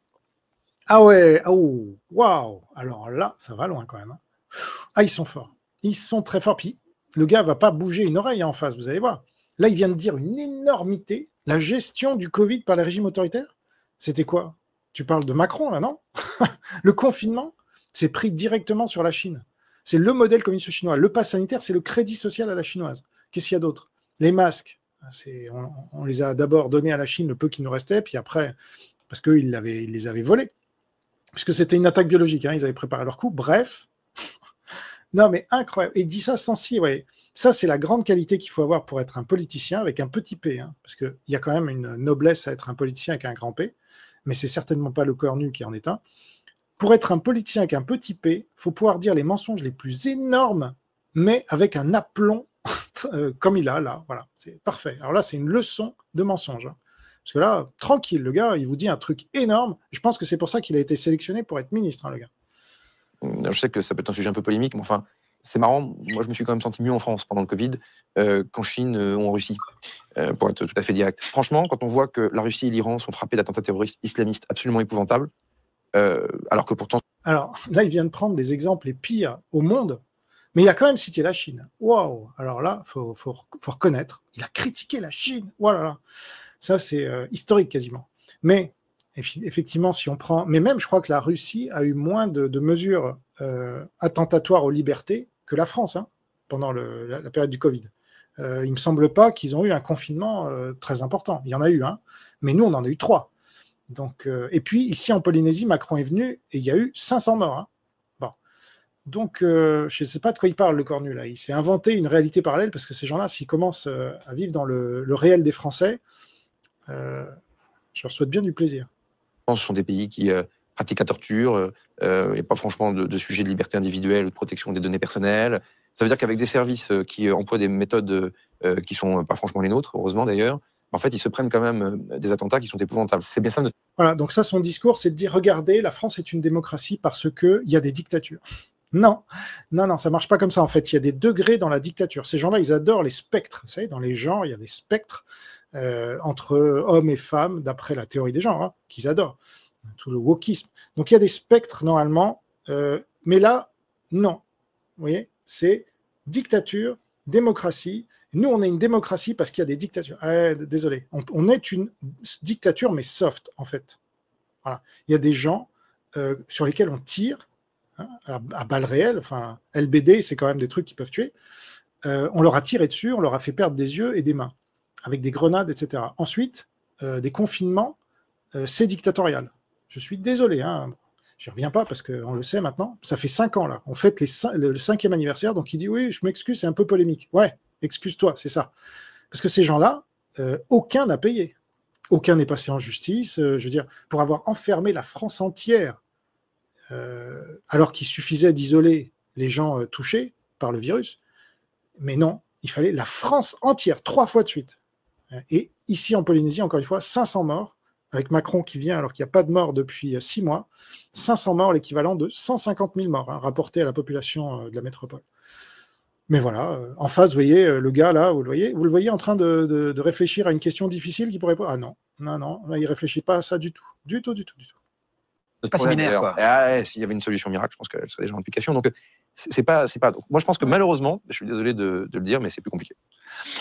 Ah ouais, oh, waouh. Alors là, ça va loin quand même. Hein. Ah, ils sont forts. Ils sont très forts. Puis le gars va pas bouger une oreille en face, vous allez voir. Là, il vient de dire une énormité. La gestion du Covid par les régimes autoritaires, c'était quoi? Tu parles de Macron, là, non? Le confinement, c'est pris directement sur la Chine. C'est le modèle communiste chinois. Le pass sanitaire, c'est le crédit social à la chinoise. Qu'est-ce qu'il y a d'autre? Les masques, on les a d'abord donnés à la Chine, le peu qui nous restait, puis après, parce qu'ils les avaient volés. Puisque c'était une attaque biologique, hein, ils avaient préparé leur coup. Bref. Non, mais incroyable. Et il dit ça sans si, ouais. Ça, c'est la grande qualité qu'il faut avoir pour être un politicien avec un petit p. Hein, parce qu'il y a quand même une noblesse à être un politicien avec un grand P. Mais c'est certainement pas le cornu qui en est un. Pour être un politicien avec un petit p, il faut pouvoir dire les mensonges les plus énormes, mais avec un aplomb comme il a là. Voilà, c'est parfait. Alors là, c'est une leçon de mensonge. Hein. Parce que là, tranquille, le gars, il vous dit un truc énorme. Je pense que c'est pour ça qu'il a été sélectionné pour être ministre, hein, le gars. Je sais que ça peut être un sujet un peu polémique, mais enfin, c'est marrant. Moi, je me suis quand même senti mieux en France pendant le Covid qu'en Chine ou en Russie, pour être tout à fait direct. Franchement, quand on voit que la Russie et l'Iran sont frappés d'attentats terroristes islamistes absolument épouvantables, alors que pourtant... Alors là, il vient de prendre des exemples les pires au monde, mais il a quand même cité la Chine. Waouh! Alors là, faut reconnaître, il a critiqué la Chine. Voilà. Ça, c'est historique quasiment. Mais effectivement, si on prend... Mais même, je crois que la Russie a eu moins de mesures attentatoires aux libertés que la France, hein, pendant la période du Covid. Il ne me semble pas qu'ils ont eu un confinement très important. Il y en a eu un, mais nous, on en a eu 3. Donc, et puis, ici, en Polynésie, Macron est venu et il y a eu 500 morts. Hein. Bon. Donc, je ne sais pas de quoi il parle, le cornu, là. Il s'est inventé une réalité parallèle parce que ces gens-là, s'ils commencent à vivre dans le réel des Français, je leur souhaite bien du plaisir. Ce sont des pays qui pratiquent la torture, et pas franchement de sujet de liberté individuelle ou de protection des données personnelles. Ça veut dire qu'avec des services qui emploient des méthodes qui sont pas franchement les nôtres, heureusement d'ailleurs, en fait, ils se prennent quand même des attentats qui sont épouvantables. C'est bien ça. Voilà, donc ça, son discours, c'est de dire, regardez, la France est une démocratie parce qu'il y a des dictatures. Non, ça marche pas comme ça, en fait. Il y a des degrés dans la dictature. Ces gens-là, ils adorent les spectres. Vous savez, dans les genres, il y a des spectres entre hommes et femmes, d'après la théorie des genres, hein, qu'ils adorent. Tout le wokisme. Donc, il y a des spectres, normalement. Mais là, non. Vous voyez, c'est dictature, démocratie. Nous, on est une démocratie parce qu'il y a des dictatures. Désolé. On est une dictature, mais soft, en fait. Voilà. Il y a des gens sur lesquels on tire hein, à balles réelles. Enfin, LBD, c'est quand même des trucs qui peuvent tuer. On leur a tiré dessus, on leur a fait perdre des yeux et des mains, avec des grenades, etc. Ensuite, des confinements, c'est dictatorial. Je suis désolé, hein. Je ne reviens pas parce qu'on le sait maintenant. Ça fait 5 ans, là. On fête le 5e anniversaire, donc il dit, oui, je m'excuse, c'est un peu polémique. Ouais, excuse-toi, c'est ça. Parce que ces gens-là, aucun n'a payé. Aucun n'est passé en justice. Je veux dire, pour avoir enfermé la France entière, alors qu'il suffisait d'isoler les gens touchés par le virus. Mais non, il fallait la France entière, 3 fois de suite. Et ici, en Polynésie, encore une fois, 500 morts, avec Macron qui vient alors qu'il n'y a pas de morts depuis 6 mois. 500 morts, l'équivalent de 150 000 morts, hein, rapportés à la population de la métropole. Mais voilà, en face, vous voyez le gars là, vous le voyez en train de réfléchir à une question difficile qui pourrait pas. Ah non, non, là, il réfléchit pas à ça du tout. Du tout. Pas si binaire, quoi. S'il y avait une solution miracle, je pense qu'elle serait déjà en application. Donc, c'est pas. Donc, moi, je pense que malheureusement, je suis désolé de le dire, mais c'est plus compliqué.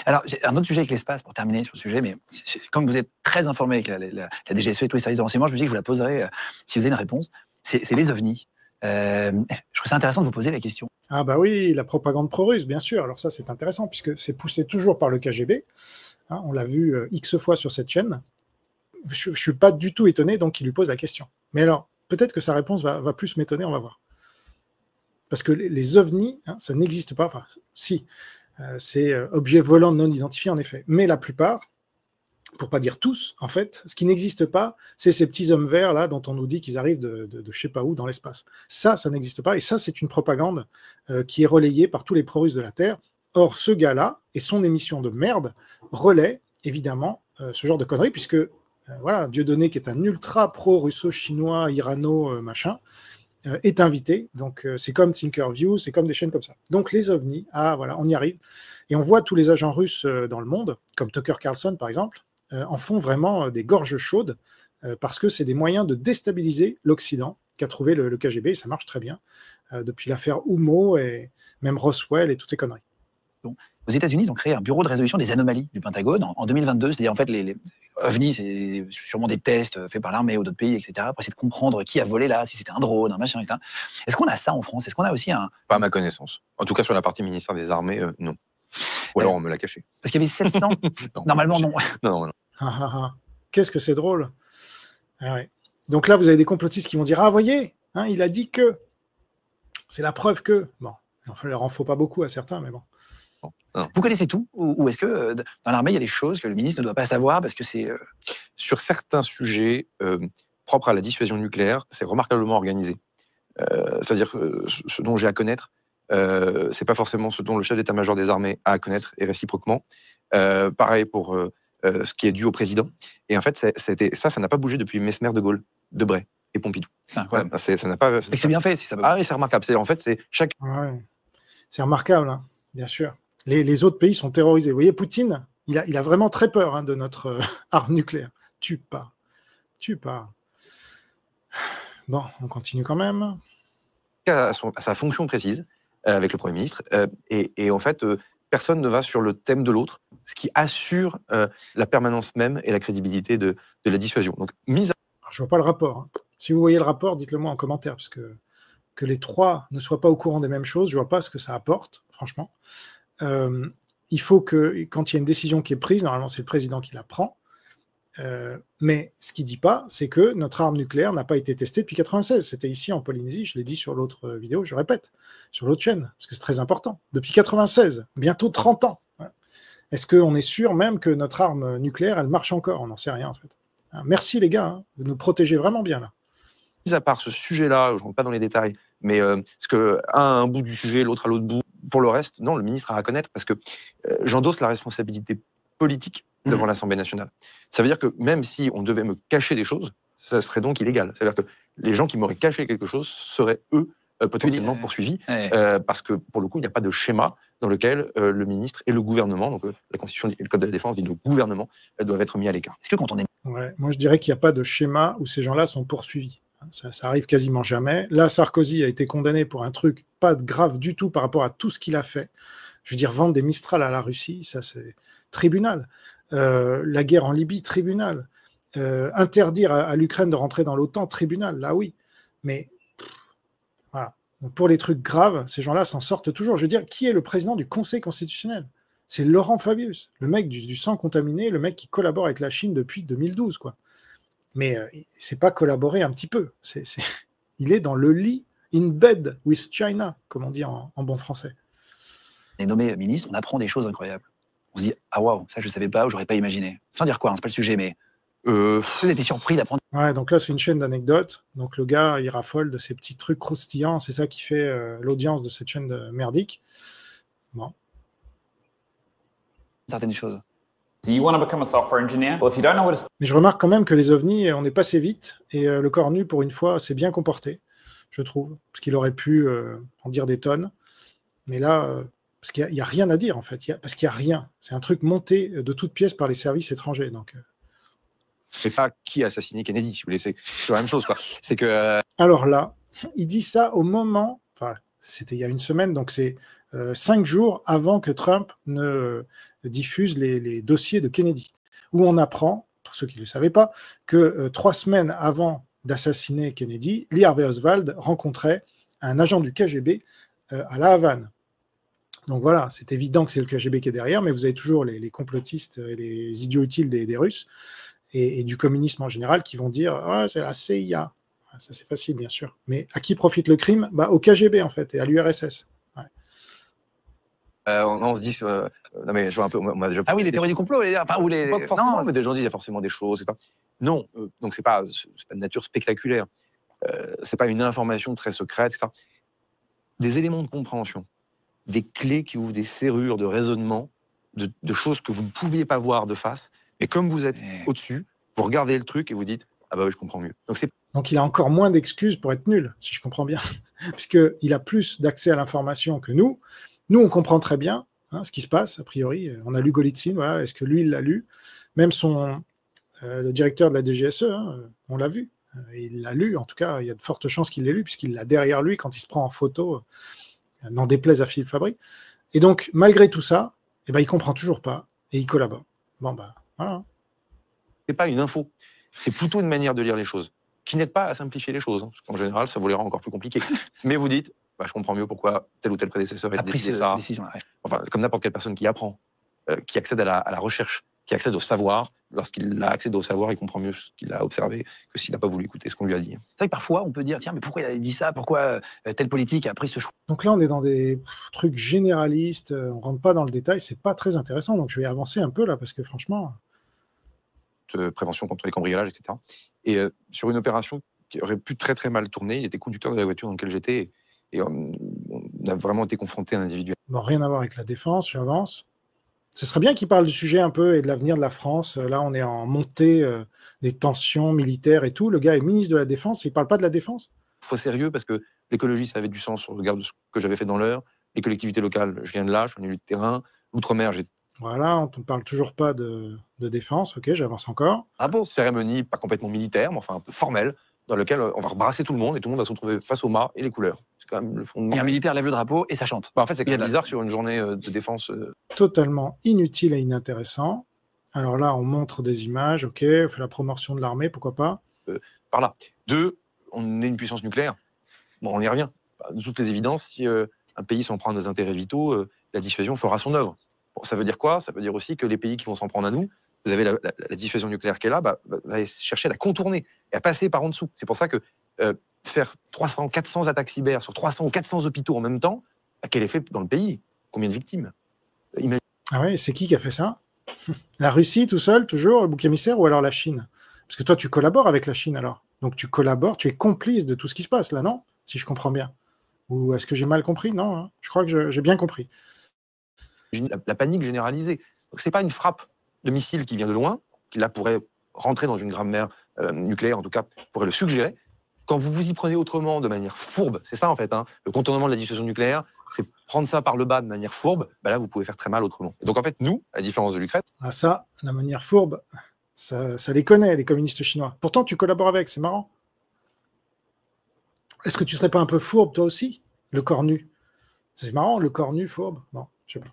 Alors, j'ai un autre sujet avec l'espace, pour terminer sur le sujet, mais comme vous êtes très informé avec la DGSE et tous les services de renseignement, je me dis que je vous la poserai si vous avez une réponse. C'est les ovnis. Je trouve ça intéressant de vous poser la question. Ah bah oui, la propagande pro-russe, bien sûr. Alors ça, c'est intéressant, puisque c'est poussé toujours par le KGB. Hein, on l'a vu X fois sur cette chaîne. Je ne suis pas du tout étonné, donc, qu'il lui pose la question. Mais alors, peut-être que sa réponse va plus m'étonner, on va voir. Parce que les ovnis, hein, ça n'existe pas. Enfin, si, c'est objets volants non identifiés, en effet. Mais la plupart, pour pas dire tous, en fait, ce qui n'existe pas, c'est ces petits hommes verts là dont on nous dit qu'ils arrivent de je sais pas où dans l'espace. Ça n'existe pas, et ça, c'est une propagande qui est relayée par tous les pro-russes de la Terre. Or, ce gars-là et son émission de merde relaient évidemment ce genre de conneries, puisque voilà, Dieudonné, qui est un ultra pro-russo-chinois, irano, machin, est invité. Donc, c'est comme Thinkerview, c'est comme des chaînes comme ça. Donc, les ovnis, voilà, on y arrive. Et on voit tous les agents russes dans le monde, comme Tucker Carlson, par exemple, en font vraiment des gorges chaudes, parce que c'est des moyens de déstabiliser l'Occident qu'a trouvé le KGB, et ça marche très bien, depuis l'affaire Oumo et même Roswell et toutes ces conneries. Bon. Aux États-Unis, ils ont créé un bureau de résolution des anomalies du Pentagone en 2022. C'est-à-dire, en fait, les ovnis, c'est sûrement des tests faits par l'armée ou d'autres pays, etc., pour essayer de comprendre qui a volé là, si c'était un drone, un machin, etc. Est-ce qu'on a ça en France? Est-ce qu'on a aussi un... Pas à ma connaissance. En tout cas, sur la partie ministère des Armées, non. Ou alors on me l'a caché. Parce qu'il y avait 700... non, normalement, non. Non. Qu'est-ce que c'est drôle. Ah ouais. Donc là, vous avez des complotistes qui vont dire « Ah, voyez, hein, il a dit que... C'est la preuve que... » Bon, il leur en faut pas beaucoup à certains, mais bon. Non. Vous connaissez tout? Ou est-ce que dans l'armée, il y a des choses que le ministre ne doit pas savoir parce que c'est... Sur certains sujets propres à la dissuasion nucléaire, c'est remarquablement organisé. C'est-à-dire que ce dont j'ai à connaître, c'est pas forcément ce dont le chef d'état-major des armées a à connaître, et réciproquement. Pareil pour ce qui est dû au président. Et en fait, ça n'a pas bougé depuis Mesmer, de Gaulle, Debray et Pompidou. Ça n'a pas... C'est bien fait, si ça. Ah oui, c'est remarquable. En fait, c'est chaque... Ouais. C'est remarquable, hein, bien sûr. Les autres pays sont terrorisés. Vous voyez, Poutine, il a vraiment très peur, hein, de notre arme nucléaire. Tu parles. Bon, on continue quand même. À sa fonction précise, avec le Premier ministre, et en fait, personne ne va sur le thème de l'autre, ce qui assure la permanence même et la crédibilité de la dissuasion. Donc, mise à... Alors, je ne vois pas le rapport. Hein. Si vous voyez le rapport, dites-le moi en commentaire, parce que les trois ne soient pas au courant des mêmes choses, je ne vois pas ce que ça apporte, franchement. Il faut que, quand il y a une décision qui est prise, normalement c'est le président qui la prend, mais ce qu'il ne dit pas, c'est que notre arme nucléaire n'a pas été testée depuis 1996. C'était ici en Polynésie, je l'ai dit sur l'autre vidéo, je répète, sur l'autre chaîne, parce que c'est très important. Depuis 1996, bientôt 30 ans. Ouais. Est-ce qu'on est sûr même que notre arme nucléaire, elle marche encore? On n'en sait rien en fait. Merci les gars, hein, vous nous protégez vraiment bien là. Mis à part ce sujet-là, je ne rentre pas dans les détails, mais parce que un à un bout du sujet, l'autre à l'autre bout, pour le reste, non, le ministre a à connaître, parce que j'endosse la responsabilité politique devant l'Assemblée nationale. Ça veut dire que même si on devait me cacher des choses, ça serait donc illégal. C'est-à-dire que les gens qui m'auraient caché quelque chose seraient, eux, potentiellement poursuivis, parce que, pour le coup, il n'y a pas de schéma dans lequel le ministre et le gouvernement, donc la Constitution et le Code de la Défense dit le gouvernement, doivent être mis à l'écart. Est-ce que quand on est... Ouais, moi, je dirais qu'il n'y a pas de schéma où ces gens-là sont poursuivis. Ça arrive quasiment jamais. Là, Sarkozy a été condamné pour un truc pas grave du tout par rapport à tout ce qu'il a fait. Je veux dire, vendre des Mistral à la Russie, ça c'est tribunal. La guerre en Libye, tribunal. Interdire à l'Ukraine de rentrer dans l'OTAN, tribunal, là oui. Mais voilà. Donc, pour les trucs graves, ces gens-là s'en sortent toujours. Je veux dire, qui est le président du Conseil constitutionnel? C'est Laurent Fabius, le mec du sang contaminé, le mec qui collabore avec la Chine depuis 2012, quoi. Mais c'est pas collaborer un petit peu. Il est dans le lit, in bed with China, comme on dit en bon français. On est nommé ministre, on apprend des choses incroyables. On se dit, ah waouh, ça je savais pas ou j'aurais pas imaginé. Sans dire quoi, hein, c'est pas le sujet, mais vous avez été surpris d'apprendre. Ouais, donc là c'est une chaîne d'anecdotes. Donc le gars, il raffole de ces petits trucs croustillants. C'est ça qui fait l'audience de cette chaîne merdique. Bon. Certaines choses. Do you want to become a software engineer? Well, if you don't know what a... Mais je remarque quand même que les ovnis, on est passé vite, et le Cornu, pour une fois, s'est bien comporté, je trouve, parce qu'il aurait pu en dire des tonnes. Mais là, Parce qu'il n'y a rien à dire, en fait. Parce qu'il n'y a rien. C'est un truc monté de toutes pièces par les services étrangers. Donc, c'est pas qui a assassiné Kennedy, si vous voulez. C'est la même chose, quoi. C'est que... Alors là, il dit ça au moment... Enfin, c'était il y a une semaine, donc c'est 5 jours avant que Trump ne diffuse les dossiers de Kennedy, où on apprend, pour ceux qui ne le savaient pas, que 3 semaines avant d'assassiner Kennedy, Lee Harvey Oswald rencontrait un agent du KGB à La Havane. Donc voilà, c'est évident que c'est le KGB qui est derrière, mais vous avez toujours les complotistes et les idiots utiles des Russes et du communisme en général qui vont dire « c'est la CIA ». Ça, c'est facile, bien sûr. Mais à qui profite le crime? Au KGB, en fait, et à l'URSS. Ouais. On se dit... non, mais je vois un peu... Ah oui, les théories du complot, enfin, ou les... Pas forcément, non, mais des gens disent il y a forcément des choses, etc. Non, donc c'est pas de nature spectaculaire. C'est pas une information très secrète, etc. Des éléments de compréhension, des clés qui ouvrent des serrures de raisonnement, de choses que vous ne pouviez pas voir de face, mais comme vous êtes au-dessus, vous regardez le truc et vous dites « Ah bah oui, je comprends mieux ». Donc il a encore moins d'excuses pour être nul, si je comprends bien, puisqu'il a plus d'accès à l'information que nous. Nous, on comprend très bien ce qui se passe, a priori. On a lu Golitsyn, voilà. Est-ce que lui, il l'a lu? Même le directeur de la DGSE, on l'a vu. Il l'a lu, en tout cas, il y a de fortes chances qu'il l'ait lu, puisqu'il l'a derrière lui quand il se prend en photo, n'en déplaise à Philippe Fabry. Et donc, malgré tout ça, il comprend toujours pas, et il collabore. Bon, voilà. C'est pas une info, c'est plutôt une manière de lire les choses, qui n'aide pas à simplifier les choses, parce qu'en général, ça vous les rend encore plus compliquées. Mais vous dites, je comprends mieux pourquoi tel ou tel prédécesseur a décidé ça. Ouais. Enfin, comme n'importe quelle personne qui apprend, qui accède à la recherche, qui accède au savoir. Lorsqu'il a accès au savoir, il comprend mieux ce qu'il a observé que s'il n'a pas voulu écouter ce qu'on lui a dit. C'est vrai que parfois, on peut dire, tiens, mais pourquoi il a dit ça? Pourquoi tel politique a pris ce choix? Donc là, on est dans des trucs généralistes, on ne rentre pas dans le détail, c'est pas très intéressant, donc je vais avancer un peu là, parce que franchement... prévention contre les cambriolages, etc. Et sur une opération qui aurait pu très très mal tourner, il était conducteur de la voiture dans laquelle j'étais, et on a vraiment été confronté à un individu. Bon, rien à voir avec la défense, j'avance. Ce serait bien qu'il parle du sujet un peu et de l'avenir de la France. Là, on est en montée des tensions militaires et tout. Le gars est ministre de la Défense, il ne parle pas de la défense. Il faut sérieux parce que l'écologie, ça avait du sens au regard de ce que j'avais fait dans l'heure. Les collectivités locales, je viens de là, je suis un élu de terrain. L'outre-mer, j'ai... Voilà, on ne parle toujours pas de défense. Ok, j'avance encore. Un beau cérémonie, pas complètement militaire, mais enfin un peu formelle, dans lequel on va rebrasser tout le monde et tout le monde va se retrouver face au mât et les couleurs. C'est quand même le fondement. Et un militaire lève le drapeau et ça chante. En fait, c'est quand même bizarre sur une journée de défense. Totalement inutile et inintéressant. Alors là, on montre des images, ok, on fait la promotion de l'armée, pourquoi pas. Par là. 2, on est une puissance nucléaire. Bon, on y revient. De toutes les évidences, si un pays s'en prend à nos intérêts vitaux, la dissuasion fera son œuvre. Bon, ça veut dire quoi? Ça veut dire aussi que les pays qui vont s'en prendre à nous, vous avez la dissuasion nucléaire qui est là, va chercher à la contourner et à passer par en dessous. C'est pour ça que faire 300, 400 attaques cyber sur 300 ou 400 hôpitaux en même temps, quel effet dans le pays? Combien de victimes? Ah ouais, c'est qui a fait ça? La Russie tout seul, toujours, le bouc émissaire, ou alors la Chine? Parce que toi, tu collabores avec la Chine alors. Donc tu collabores, tu es complice de tout ce qui se passe là, non? Si je comprends bien. Ou est-ce que j'ai mal compris? Non, hein, je crois que j'ai bien compris. La panique généralisée. Donc c'est pas une frappe de missile qui vient de loin, qui là pourrait rentrer dans une grammaire nucléaire, en tout cas, pourrait le suggérer. Quand vous vous y prenez autrement, de manière fourbe, c'est ça en fait, le contournement de la dissuasion nucléaire, c'est prendre ça par le bas de manière fourbe, là vous pouvez faire très mal autrement. Et donc en fait, nous, à la différence de l'Ukraine... Ah ça, la manière fourbe, ça les connaît, les communistes chinois. Pourtant, tu collabores avec, c'est marrant. Est-ce que tu serais pas un peu fourbe, toi aussi? Le corps nu. C'est marrant, le corps nu, fourbe. Bon, je sais pas.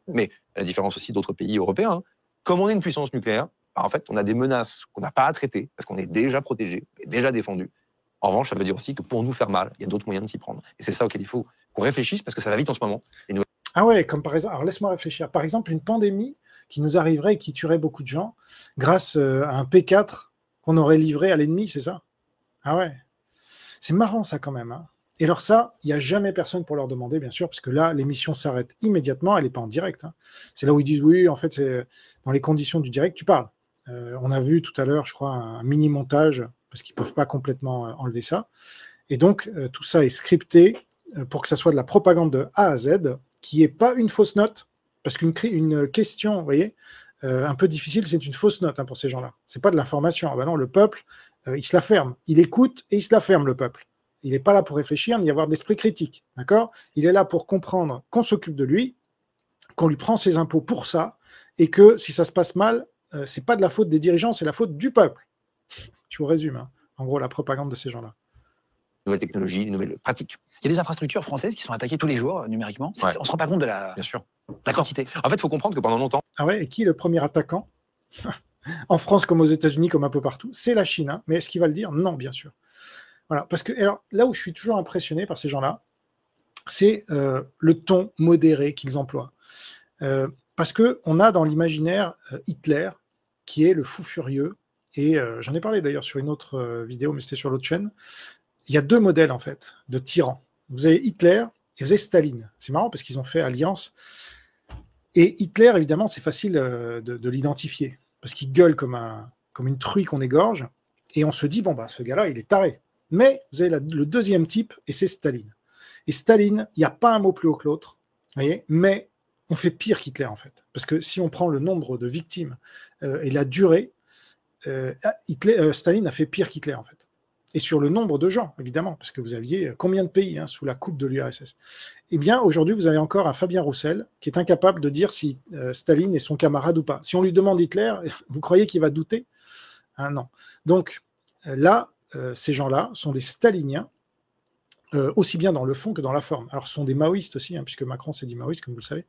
Mais à la différence aussi d'autres pays européens, comme on est une puissance nucléaire, en fait, on a des menaces qu'on n'a pas à traiter, parce qu'on est déjà protégé, déjà défendu. En revanche, ça veut dire aussi que pour nous faire mal, il y a d'autres moyens de s'y prendre. Et c'est ça auquel il faut qu'on réfléchisse, parce que ça va vite en ce moment. Ah ouais, comme par exemple, alors laisse-moi réfléchir. Par exemple, une pandémie qui nous arriverait et qui tuerait beaucoup de gens grâce à un P4 qu'on aurait livré à l'ennemi, c'est ça? Ah ouais. C'est marrant ça quand même. Et alors ça, il n'y a jamais personne pour leur demander, bien sûr, parce que là, l'émission s'arrête immédiatement, elle n'est pas en direct. C'est là où ils disent, oui, en fait, c'est dans les conditions du direct, tu parles. On a vu tout à l'heure, je crois, un mini-montage, parce qu'ils ne peuvent pas complètement enlever ça. Et donc, tout ça est scripté pour que ça soit de la propagande de A à Z, qui n'est pas une fausse note, parce qu'une question, vous voyez, un peu difficile, c'est une fausse note pour ces gens-là. Ce n'est pas de l'information. Ah ben non, le peuple, il se la ferme. Il écoute et il se la ferme, le peuple. Il n'est pas là pour réfléchir ni avoir d'esprit critique. D'accord? Il est là pour comprendre qu'on s'occupe de lui, qu'on lui prend ses impôts pour ça, et que si ça se passe mal, c'est pas de la faute des dirigeants, c'est la faute du peuple. Je vous résume, hein. En gros, la propagande de ces gens-là. Nouvelles technologies, nouvelles pratiques. Il y a des infrastructures françaises qui sont attaquées tous les jours numériquement. Ouais. On ne se rend pas compte de la Bien sûr. quantité. En fait, il faut comprendre que pendant longtemps, Ah ouais, et qui est le premier attaquant? En France comme aux États-Unis, comme un peu partout, c'est la Chine. Hein. Mais est-ce qu'il va le dire? Non, bien sûr. Voilà, parce que alors, là où je suis toujours impressionné par ces gens-là, c'est le ton modéré qu'ils emploient. Parce qu'on a dans l'imaginaire Hitler, qui est le fou furieux, et j'en ai parlé d'ailleurs sur une autre vidéo, mais c'était sur l'autre chaîne. Il y a deux modèles, en fait, de tyrans. Vous avez Hitler et vous avez Staline. C'est marrant parce qu'ils ont fait alliance. Et Hitler, évidemment, c'est facile de l'identifier, parce qu'il gueule comme une truie qu'on égorge, et on se dit, bon, bah, ce gars-là, il est taré. Mais vous avez le deuxième type, et c'est Staline. Et Staline, il n'y a pas un mot plus haut que l'autre, voyez, mais on fait pire qu'Hitler, en fait. Parce que si on prend le nombre de victimes et la durée, Staline a fait pire qu'Hitler, en fait. Et sur le nombre de gens, évidemment, parce que vous aviez combien de pays sous la coupe de l'URSS? Eh bien, aujourd'hui, vous avez encore un Fabien Roussel qui est incapable de dire si Staline est son camarade ou pas. Si on lui demande Hitler, vous croyez qu'il va douter? Non. Donc, là, ces gens-là sont des staliniens, aussi bien dans le fond que dans la forme. Alors, ce sont des maoïstes aussi, puisque Macron s'est dit maoïste, comme vous le savez.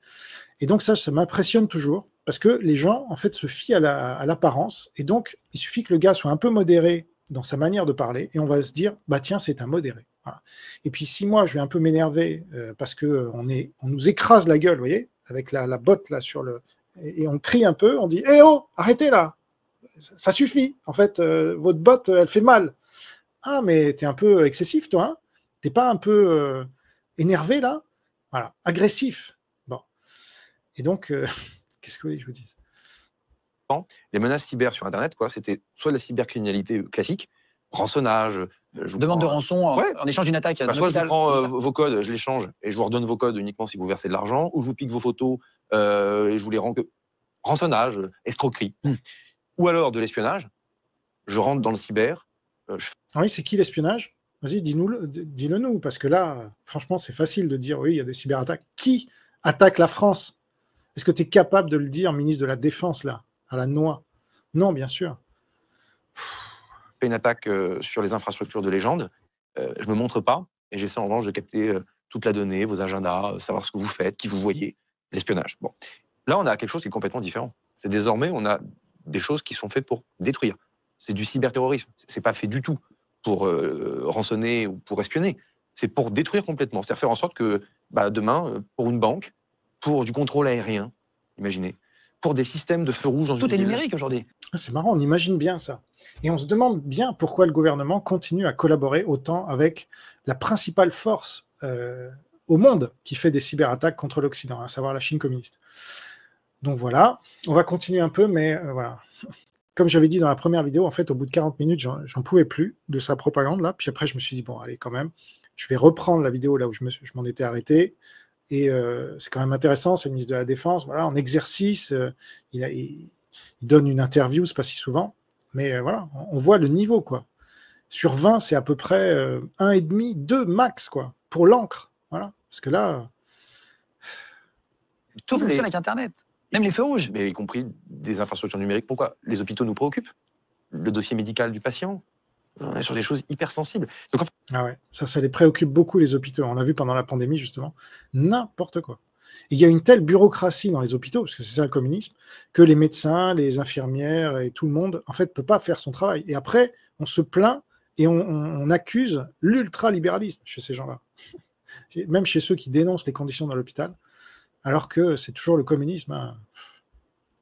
Et donc, ça m'impressionne toujours, parce que les gens, en fait, se fient à l'apparence, et donc, il suffit que le gars soit un peu modéré dans sa manière de parler, et on va se dire, bah tiens, c'est un modéré. Voilà. Et puis, si moi, je vais un peu m'énerver, parce qu'on nous écrase la gueule, vous voyez, avec la botte, là, et on crie un peu, on dit, eh oh, arrêtez là, ça suffit, en fait, votre botte, elle fait mal. Ah, mais t'es un peu excessif, toi, hein? T'es pas un peu énervé, là? Voilà, agressif. Bon. Et donc, qu'est-ce que vous voulez que je vous dise? les menaces cyber sur Internet, quoi, c'était soit de la cybercriminalité classique, rançonnage. Demande de rançon en échange d'une attaque. Soit je vous prends vos codes, je les change et je vous redonne vos codes uniquement si vous versez de l'argent, ou je vous pique vos photos et je vous les rends que. Rançonnage, escroquerie. Ou alors de l'espionnage, je rentre dans le cyber. Oui, c'est qui l'espionnage? Vas-y, dis-le nous, parce que là, franchement, c'est facile de dire, oui, il y a des cyberattaques. Qui attaque la France? Est-ce que tu es capable de le dire, ministre de la Défense, là, à la noix? Non, bien sûr. Une attaque sur les infrastructures de légende, je me montre pas, et j'essaie en revanche de capter toute la donnée, vos agendas, savoir ce que vous faites, qui vous voyez, l'espionnage. Bon. Là, on a quelque chose qui est complètement différent. C'est désormais, on a des choses qui sont faites pour détruire. C'est du cyberterrorisme. C'est pas fait du tout pour rançonner ou pour espionner. C'est pour détruire complètement. C'est-à-dire faire en sorte que demain, pour une banque, pour du contrôle aérien, imaginez, pour des systèmes de feux rouges dans tout est numérique aujourd'hui. C'est marrant, on imagine bien ça. Et on se demande bien pourquoi le gouvernement continue à collaborer autant avec la principale force au monde qui fait des cyberattaques contre l'Occident, à savoir la Chine communiste. Donc voilà, on va continuer un peu, mais voilà. Comme j'avais dit dans la première vidéo, en fait, au bout de 40 minutes, j'en pouvais plus de sa propagande là. Puis après, je me suis dit, bon, allez, quand même, je vais reprendre la vidéo là où je m'en étais arrêté. Et c'est quand même intéressant, c'est le ministre de la Défense, voilà, en exercice, il donne une interview, c'est pas si souvent, mais voilà, on voit le niveau, quoi. Sur 20, c'est à peu près 1,5, 2 max, quoi, pour l'encre, voilà, parce que là... Tout fonctionne avec Internet, même les feux rouges. Mais y compris des infrastructures numériques, pourquoi? Les hôpitaux nous préoccupent, le dossier médical du patient, on est sur des choses hyper sensibles. Donc, en fait... Ah ouais, ça les préoccupe beaucoup, les hôpitaux. On l'a vu pendant la pandémie, justement. N'importe quoi. Et il y a une telle bureaucratie dans les hôpitaux, parce que c'est ça le communisme, que les médecins, les infirmières et tout le monde, en fait, ne peut pas faire son travail. Et après, on se plaint et on accuse l'ultralibéralisme chez ces gens-là. Même chez ceux qui dénoncent les conditions dans l'hôpital, alors que c'est toujours le communisme. Hein.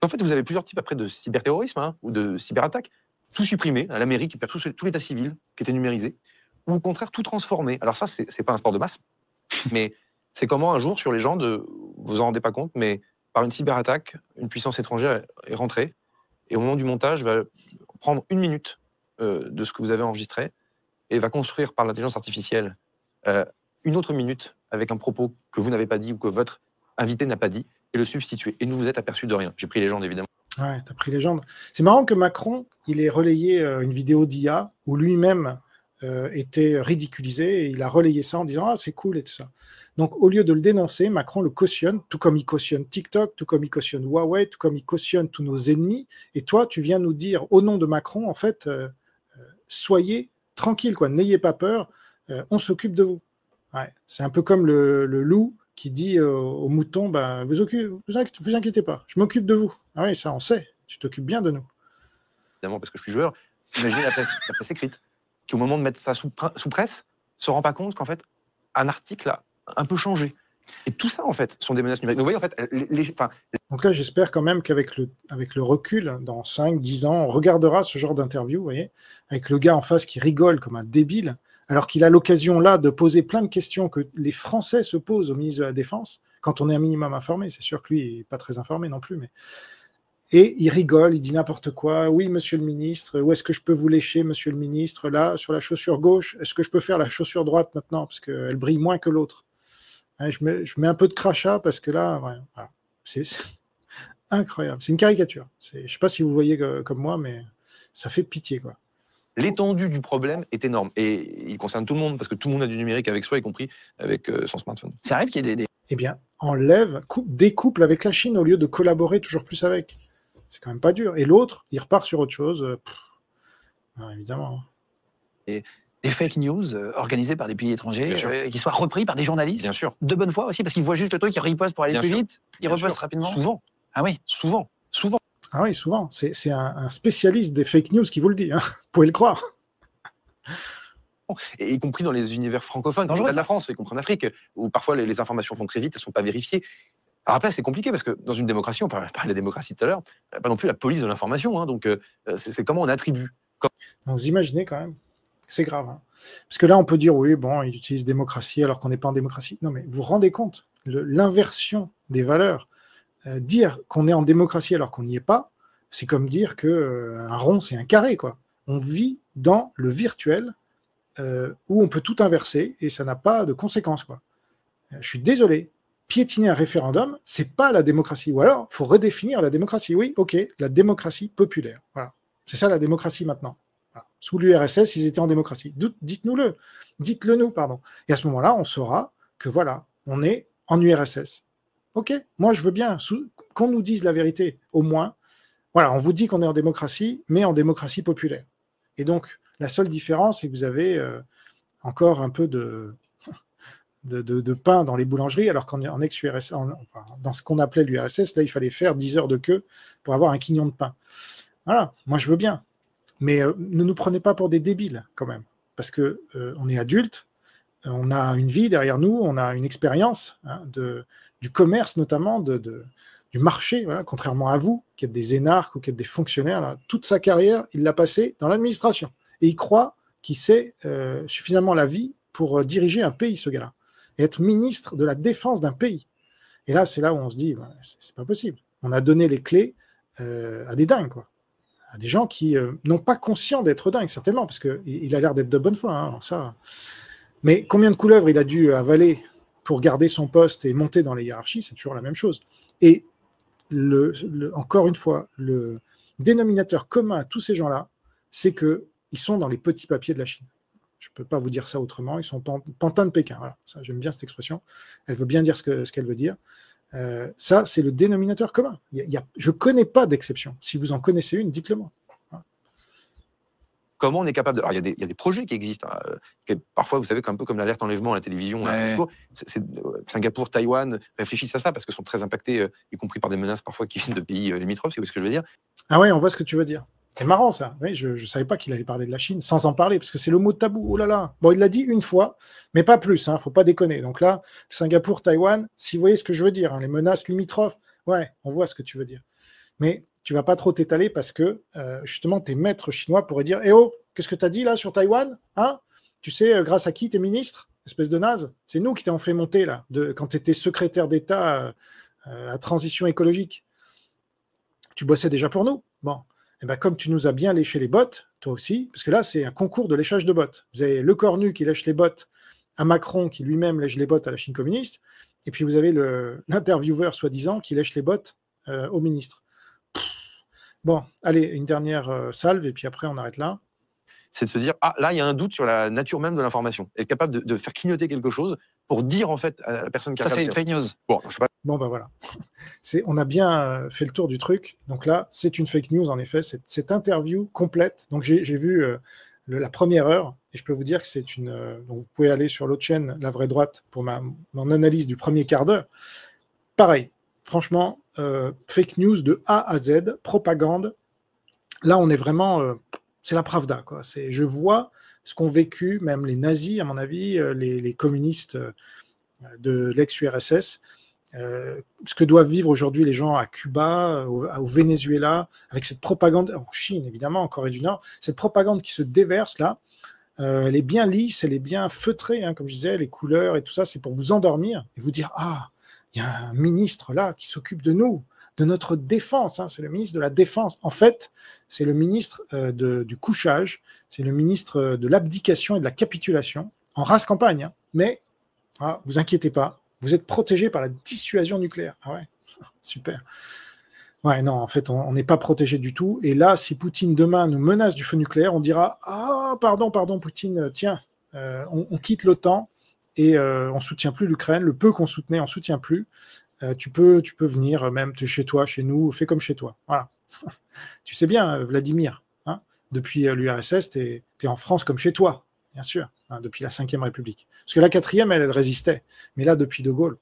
En fait, vous avez plusieurs types après de cyberterrorisme ou de cyberattaque. Tout supprimé, à la mairie qui perd tout l'état civil qui était numérisé, ou au contraire tout transformé. Alors ça, c'est pas un sport de masse, mais c'est comment un jour sur les gens, vous en rendez pas compte, mais par une cyberattaque, une puissance étrangère est rentrée, et au moment du montage, va prendre 1 minute de ce que vous avez enregistré, et va construire par l'intelligence artificielle une autre minute avec un propos que vous n'avez pas dit ou que votre invité n'a pas dit, et le substituer. Et vous vous êtes aperçu de rien. J'ai pris Légende, évidemment. Ouais, t'as pris Légende. C'est marrant que Macron, il ait relayé une vidéo d'IA où lui-même était ridiculisé et il a relayé ça en disant « Ah, c'est cool » et tout ça. Donc, au lieu de le dénoncer, Macron le cautionne, tout comme il cautionne TikTok, tout comme il cautionne Huawei, tout comme il cautionne tous nos ennemis. Et toi, tu viens nous dire, au nom de Macron, en fait, soyez tranquille, quoi, n'ayez pas peur, on s'occupe de vous. Ouais. C'est un peu comme le loup qui dit au mouton, bah, vous inquiétez pas, je m'occupe de vous. Ah oui, ça on sait, tu t'occupes bien de nous. Évidemment, parce que je suis joueur. Imaginez la presse écrite, qui au moment de mettre ça sous presse, se rend pas compte qu'en fait, un article a un peu changé. Et tout ça, en fait, sont des menaces numériques. Donc, vous voyez, en fait, Donc là, j'espère quand même qu'avec le recul, dans 5, 10 ans, on regardera ce genre d'interview, vous voyez, avec le gars en face qui rigole comme un débile, alors qu'il a l'occasion là de poser plein de questions que les Français se posent au ministre de la Défense, quand on est un minimum informé. C'est sûr que lui, il n'est pas très informé non plus, mais... Et il rigole, il dit n'importe quoi. Oui, monsieur le ministre, où est-ce que je peux vous lécher, monsieur le ministre? Là, sur la chaussure gauche, est-ce que je peux faire la chaussure droite maintenant? Parce qu'elle brille moins que l'autre. Je mets un peu de crachat parce que là, ouais, voilà. C'est incroyable. C'est une caricature. Je ne sais pas si vous voyez comme moi, mais ça fait pitié, quoi. L'étendue du problème est énorme. Et il concerne tout le monde, parce que tout le monde a du numérique avec soi, y compris avec son smartphone. Ça arrive qu'il y ait des... Eh bien, découple avec la Chine au lieu de collaborer toujours plus avec. C'est quand même pas dur. Et l'autre, il repart sur autre chose. Évidemment. Et des fake news organisés par des pays étrangers, qui soient repris par des journalistes. Bien sûr. De bonne foi aussi, parce qu'ils voient juste le truc, ils ripostent pour aller plus vite, ils ripostent rapidement. Souvent. Ah oui. Souvent. Ah oui, souvent. C'est un spécialiste des fake news qui vous le dit. Hein. Vous pouvez le croire. Et y compris dans les univers francophones, dans le cas de la France, y compris en Afrique, où parfois les informations vont très vite, elles ne sont pas vérifiées. Alors après, c'est compliqué parce que dans une démocratie, on parlait de la démocratie tout à l'heure, pas non plus la police de l'information. Hein, donc, c'est comment on attribue. Donc, vous imaginez quand même, c'est grave. Hein. Parce que là, on peut dire, oui, bon, il utilise démocratie alors qu'on n'est pas en démocratie. Non, mais vous vous rendez compte, l'inversion des valeurs, dire qu'on est en démocratie alors qu'on n'y est pas, c'est comme dire qu'un rond, c'est un carré, quoi. On vit dans le virtuel où on peut tout inverser et ça n'a pas de conséquences, quoi. Je suis désolé. Piétiner un référendum, c'est pas la démocratie. Ou alors, il faut redéfinir la démocratie. Oui, ok, la démocratie populaire. Voilà. C'est ça la démocratie maintenant. Voilà. Sous l'URSS, ils étaient en démocratie. Dites-nous-le. Dites-le nous, pardon. Et à ce moment-là, on saura que voilà, on est en URSS. Ok, moi je veux bien qu'on nous dise la vérité. Au moins, voilà, on vous dit qu'on est en démocratie, mais en démocratie populaire. Et donc, la seule différence, c'est que vous avez encore un peu de pain dans les boulangeries, alors qu'en ex-URSS, dans ce qu'on appelait l'URSS, là, il fallait faire 10 heures de queue pour avoir un quignon de pain. Voilà, moi je veux bien. Mais ne nous prenez pas pour des débiles, quand même. Parce que on est adultes, on a une vie derrière nous, on a une expérience du commerce, notamment, du marché, voilà, contrairement à vous, qui êtes des énarques ou qui êtes des fonctionnaires. Là, toute sa carrière, il l'a passée dans l'administration. Et il croit qu'il sait suffisamment la vie pour diriger un pays, ce gars-là. Et être ministre de la défense d'un pays. Et là, c'est là où on se dit, bah, c'est pas possible. On a donné les clés à des dingues, quoi. À des gens qui n'ont pas conscience d'être dingues, certainement, parce qu'il a l'air d'être de bonne foi. Hein, ça. Mais combien de couleuvres il a dû avaler pour garder son poste et monter dans les hiérarchies, c'est toujours la même chose. Et encore une fois, le dénominateur commun à tous ces gens-là, c'est qu'ils sont dans les petits papiers de la Chine. Je ne peux pas vous dire ça autrement. Ils sont pantins de Pékin. Voilà. Ça, j'aime bien cette expression. Elle veut bien dire ce qu'elle veut dire. Ça, c'est le dénominateur commun. Je ne connais pas d'exception. Si vous en connaissez une, dites-le moi. Voilà. Comment on est capable de... Alors, il y a des projets qui existent. Hein, parfois, vous savez, un peu comme l'alerte enlèvement à la télévision. Ouais. Singapour, Taïwan réfléchissent à ça parce que sont très impactés, y compris par des menaces parfois qui viennent de pays limitrophes. C'est ce que je veux dire. Ah ouais, on voit ce que tu veux dire. C'est marrant, ça. Oui, je ne savais pas qu'il allait parler de la Chine sans en parler, parce que c'est le mot tabou. Oh là là. Bon, il l'a dit une fois, mais pas plus. Hein, faut pas déconner. Donc là, Singapour, Taïwan, si vous voyez ce que je veux dire, hein, les menaces limitrophes, ouais, on voit ce que tu veux dire. Mais tu vas pas trop t'étaler parce que, justement, tes maîtres chinois pourraient dire « Eh oh, qu'est-ce que tu as dit là sur Taïwan, hein? Tu sais, grâce à qui t'es ministre? Espèce de naze. C'est nous qui t'avons fait monter, là, quand tu étais secrétaire d'État à transition écologique. Tu bossais déjà pour nous. Bon. Eh ben, comme tu nous as bien léché les bottes, toi aussi, parce que là, c'est un concours de léchage de bottes. Vous avez le cornu qui lèche les bottes à Macron, qui lui-même lèche les bottes à la Chine communiste, et puis vous avez l'intervieweur, soi-disant, qui lèche les bottes au ministre. Bon, allez, une dernière salve, et puis après, on arrête là. c'est de se dire, ah, là, il y a un doute sur la nature même de l'information. Être capable de faire clignoter quelque chose pour dire, en fait, à la personne qui Ça, regarde. c'est une fake news. Bon, je sais pas. Bon, ben voilà. On a bien fait le tour du truc. Donc là, c'est une fake news, en effet. Cette interview complète. Donc j'ai vu la première heure, et je peux vous dire que c'est une... donc vous pouvez aller sur l'autre chaîne, La Vraie Droite, pour mon analyse du premier quart d'heure. Pareil, franchement, fake news de A à Z, propagande. Là, on est vraiment... c'est la pravda, quoi. Je vois ce qu'ont vécu même les nazis, à mon avis, les communistes de l'ex-URSS, ce que doivent vivre aujourd'hui les gens à Cuba, au Venezuela, avec cette propagande, en Chine évidemment, en Corée du Nord, cette propagande qui se déverse là, elle est bien lisse, elle est bien feutrée, hein, comme je disais, les couleurs et tout ça, c'est pour vous endormir et vous dire « Ah, il y a un ministre là qui s'occupe de nous, de notre défense, hein, c'est le ministre de la Défense. » En fait, c'est le ministre du couchage, c'est le ministre de l'abdication et de la capitulation, en race campagne, hein, mais vous inquiétez pas, vous êtes protégé par la dissuasion nucléaire. Ah ouais, super. Ouais, non, en fait, on n'est pas protégé du tout. Et là, si Poutine demain nous menace du feu nucléaire, on dira « Ah, pardon, Poutine, tiens, on quitte l'OTAN et on ne soutient plus l'Ukraine. Le peu qu'on soutenait, on ne soutient plus. Tu peux venir même chez toi, chez nous, fais comme chez toi. » Voilà. Tu sais bien, Vladimir, hein, depuis l'URSS, tu es en France comme chez toi, bien sûr, hein, depuis la 5e République. Parce que la 4e, elle résistait. Mais là, depuis De Gaulle,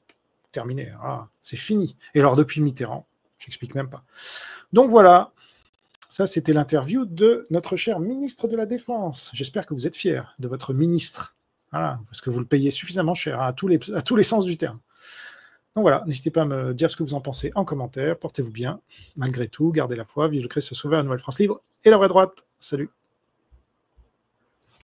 terminé. Voilà, c'est fini. Et alors, depuis Mitterrand, j'explique même pas. Donc voilà, ça c'était l'interview de notre cher ministre de la Défense. J'espère que vous êtes fiers de votre ministre. Voilà, parce que vous le payez suffisamment cher, hein, à tous les sens du terme. Donc voilà, n'hésitez pas à me dire ce que vous en pensez en commentaire. Portez-vous bien, malgré tout, gardez la foi, vive le Christ sauveur, la Nouvelle France libre et la vraie droite. Salut.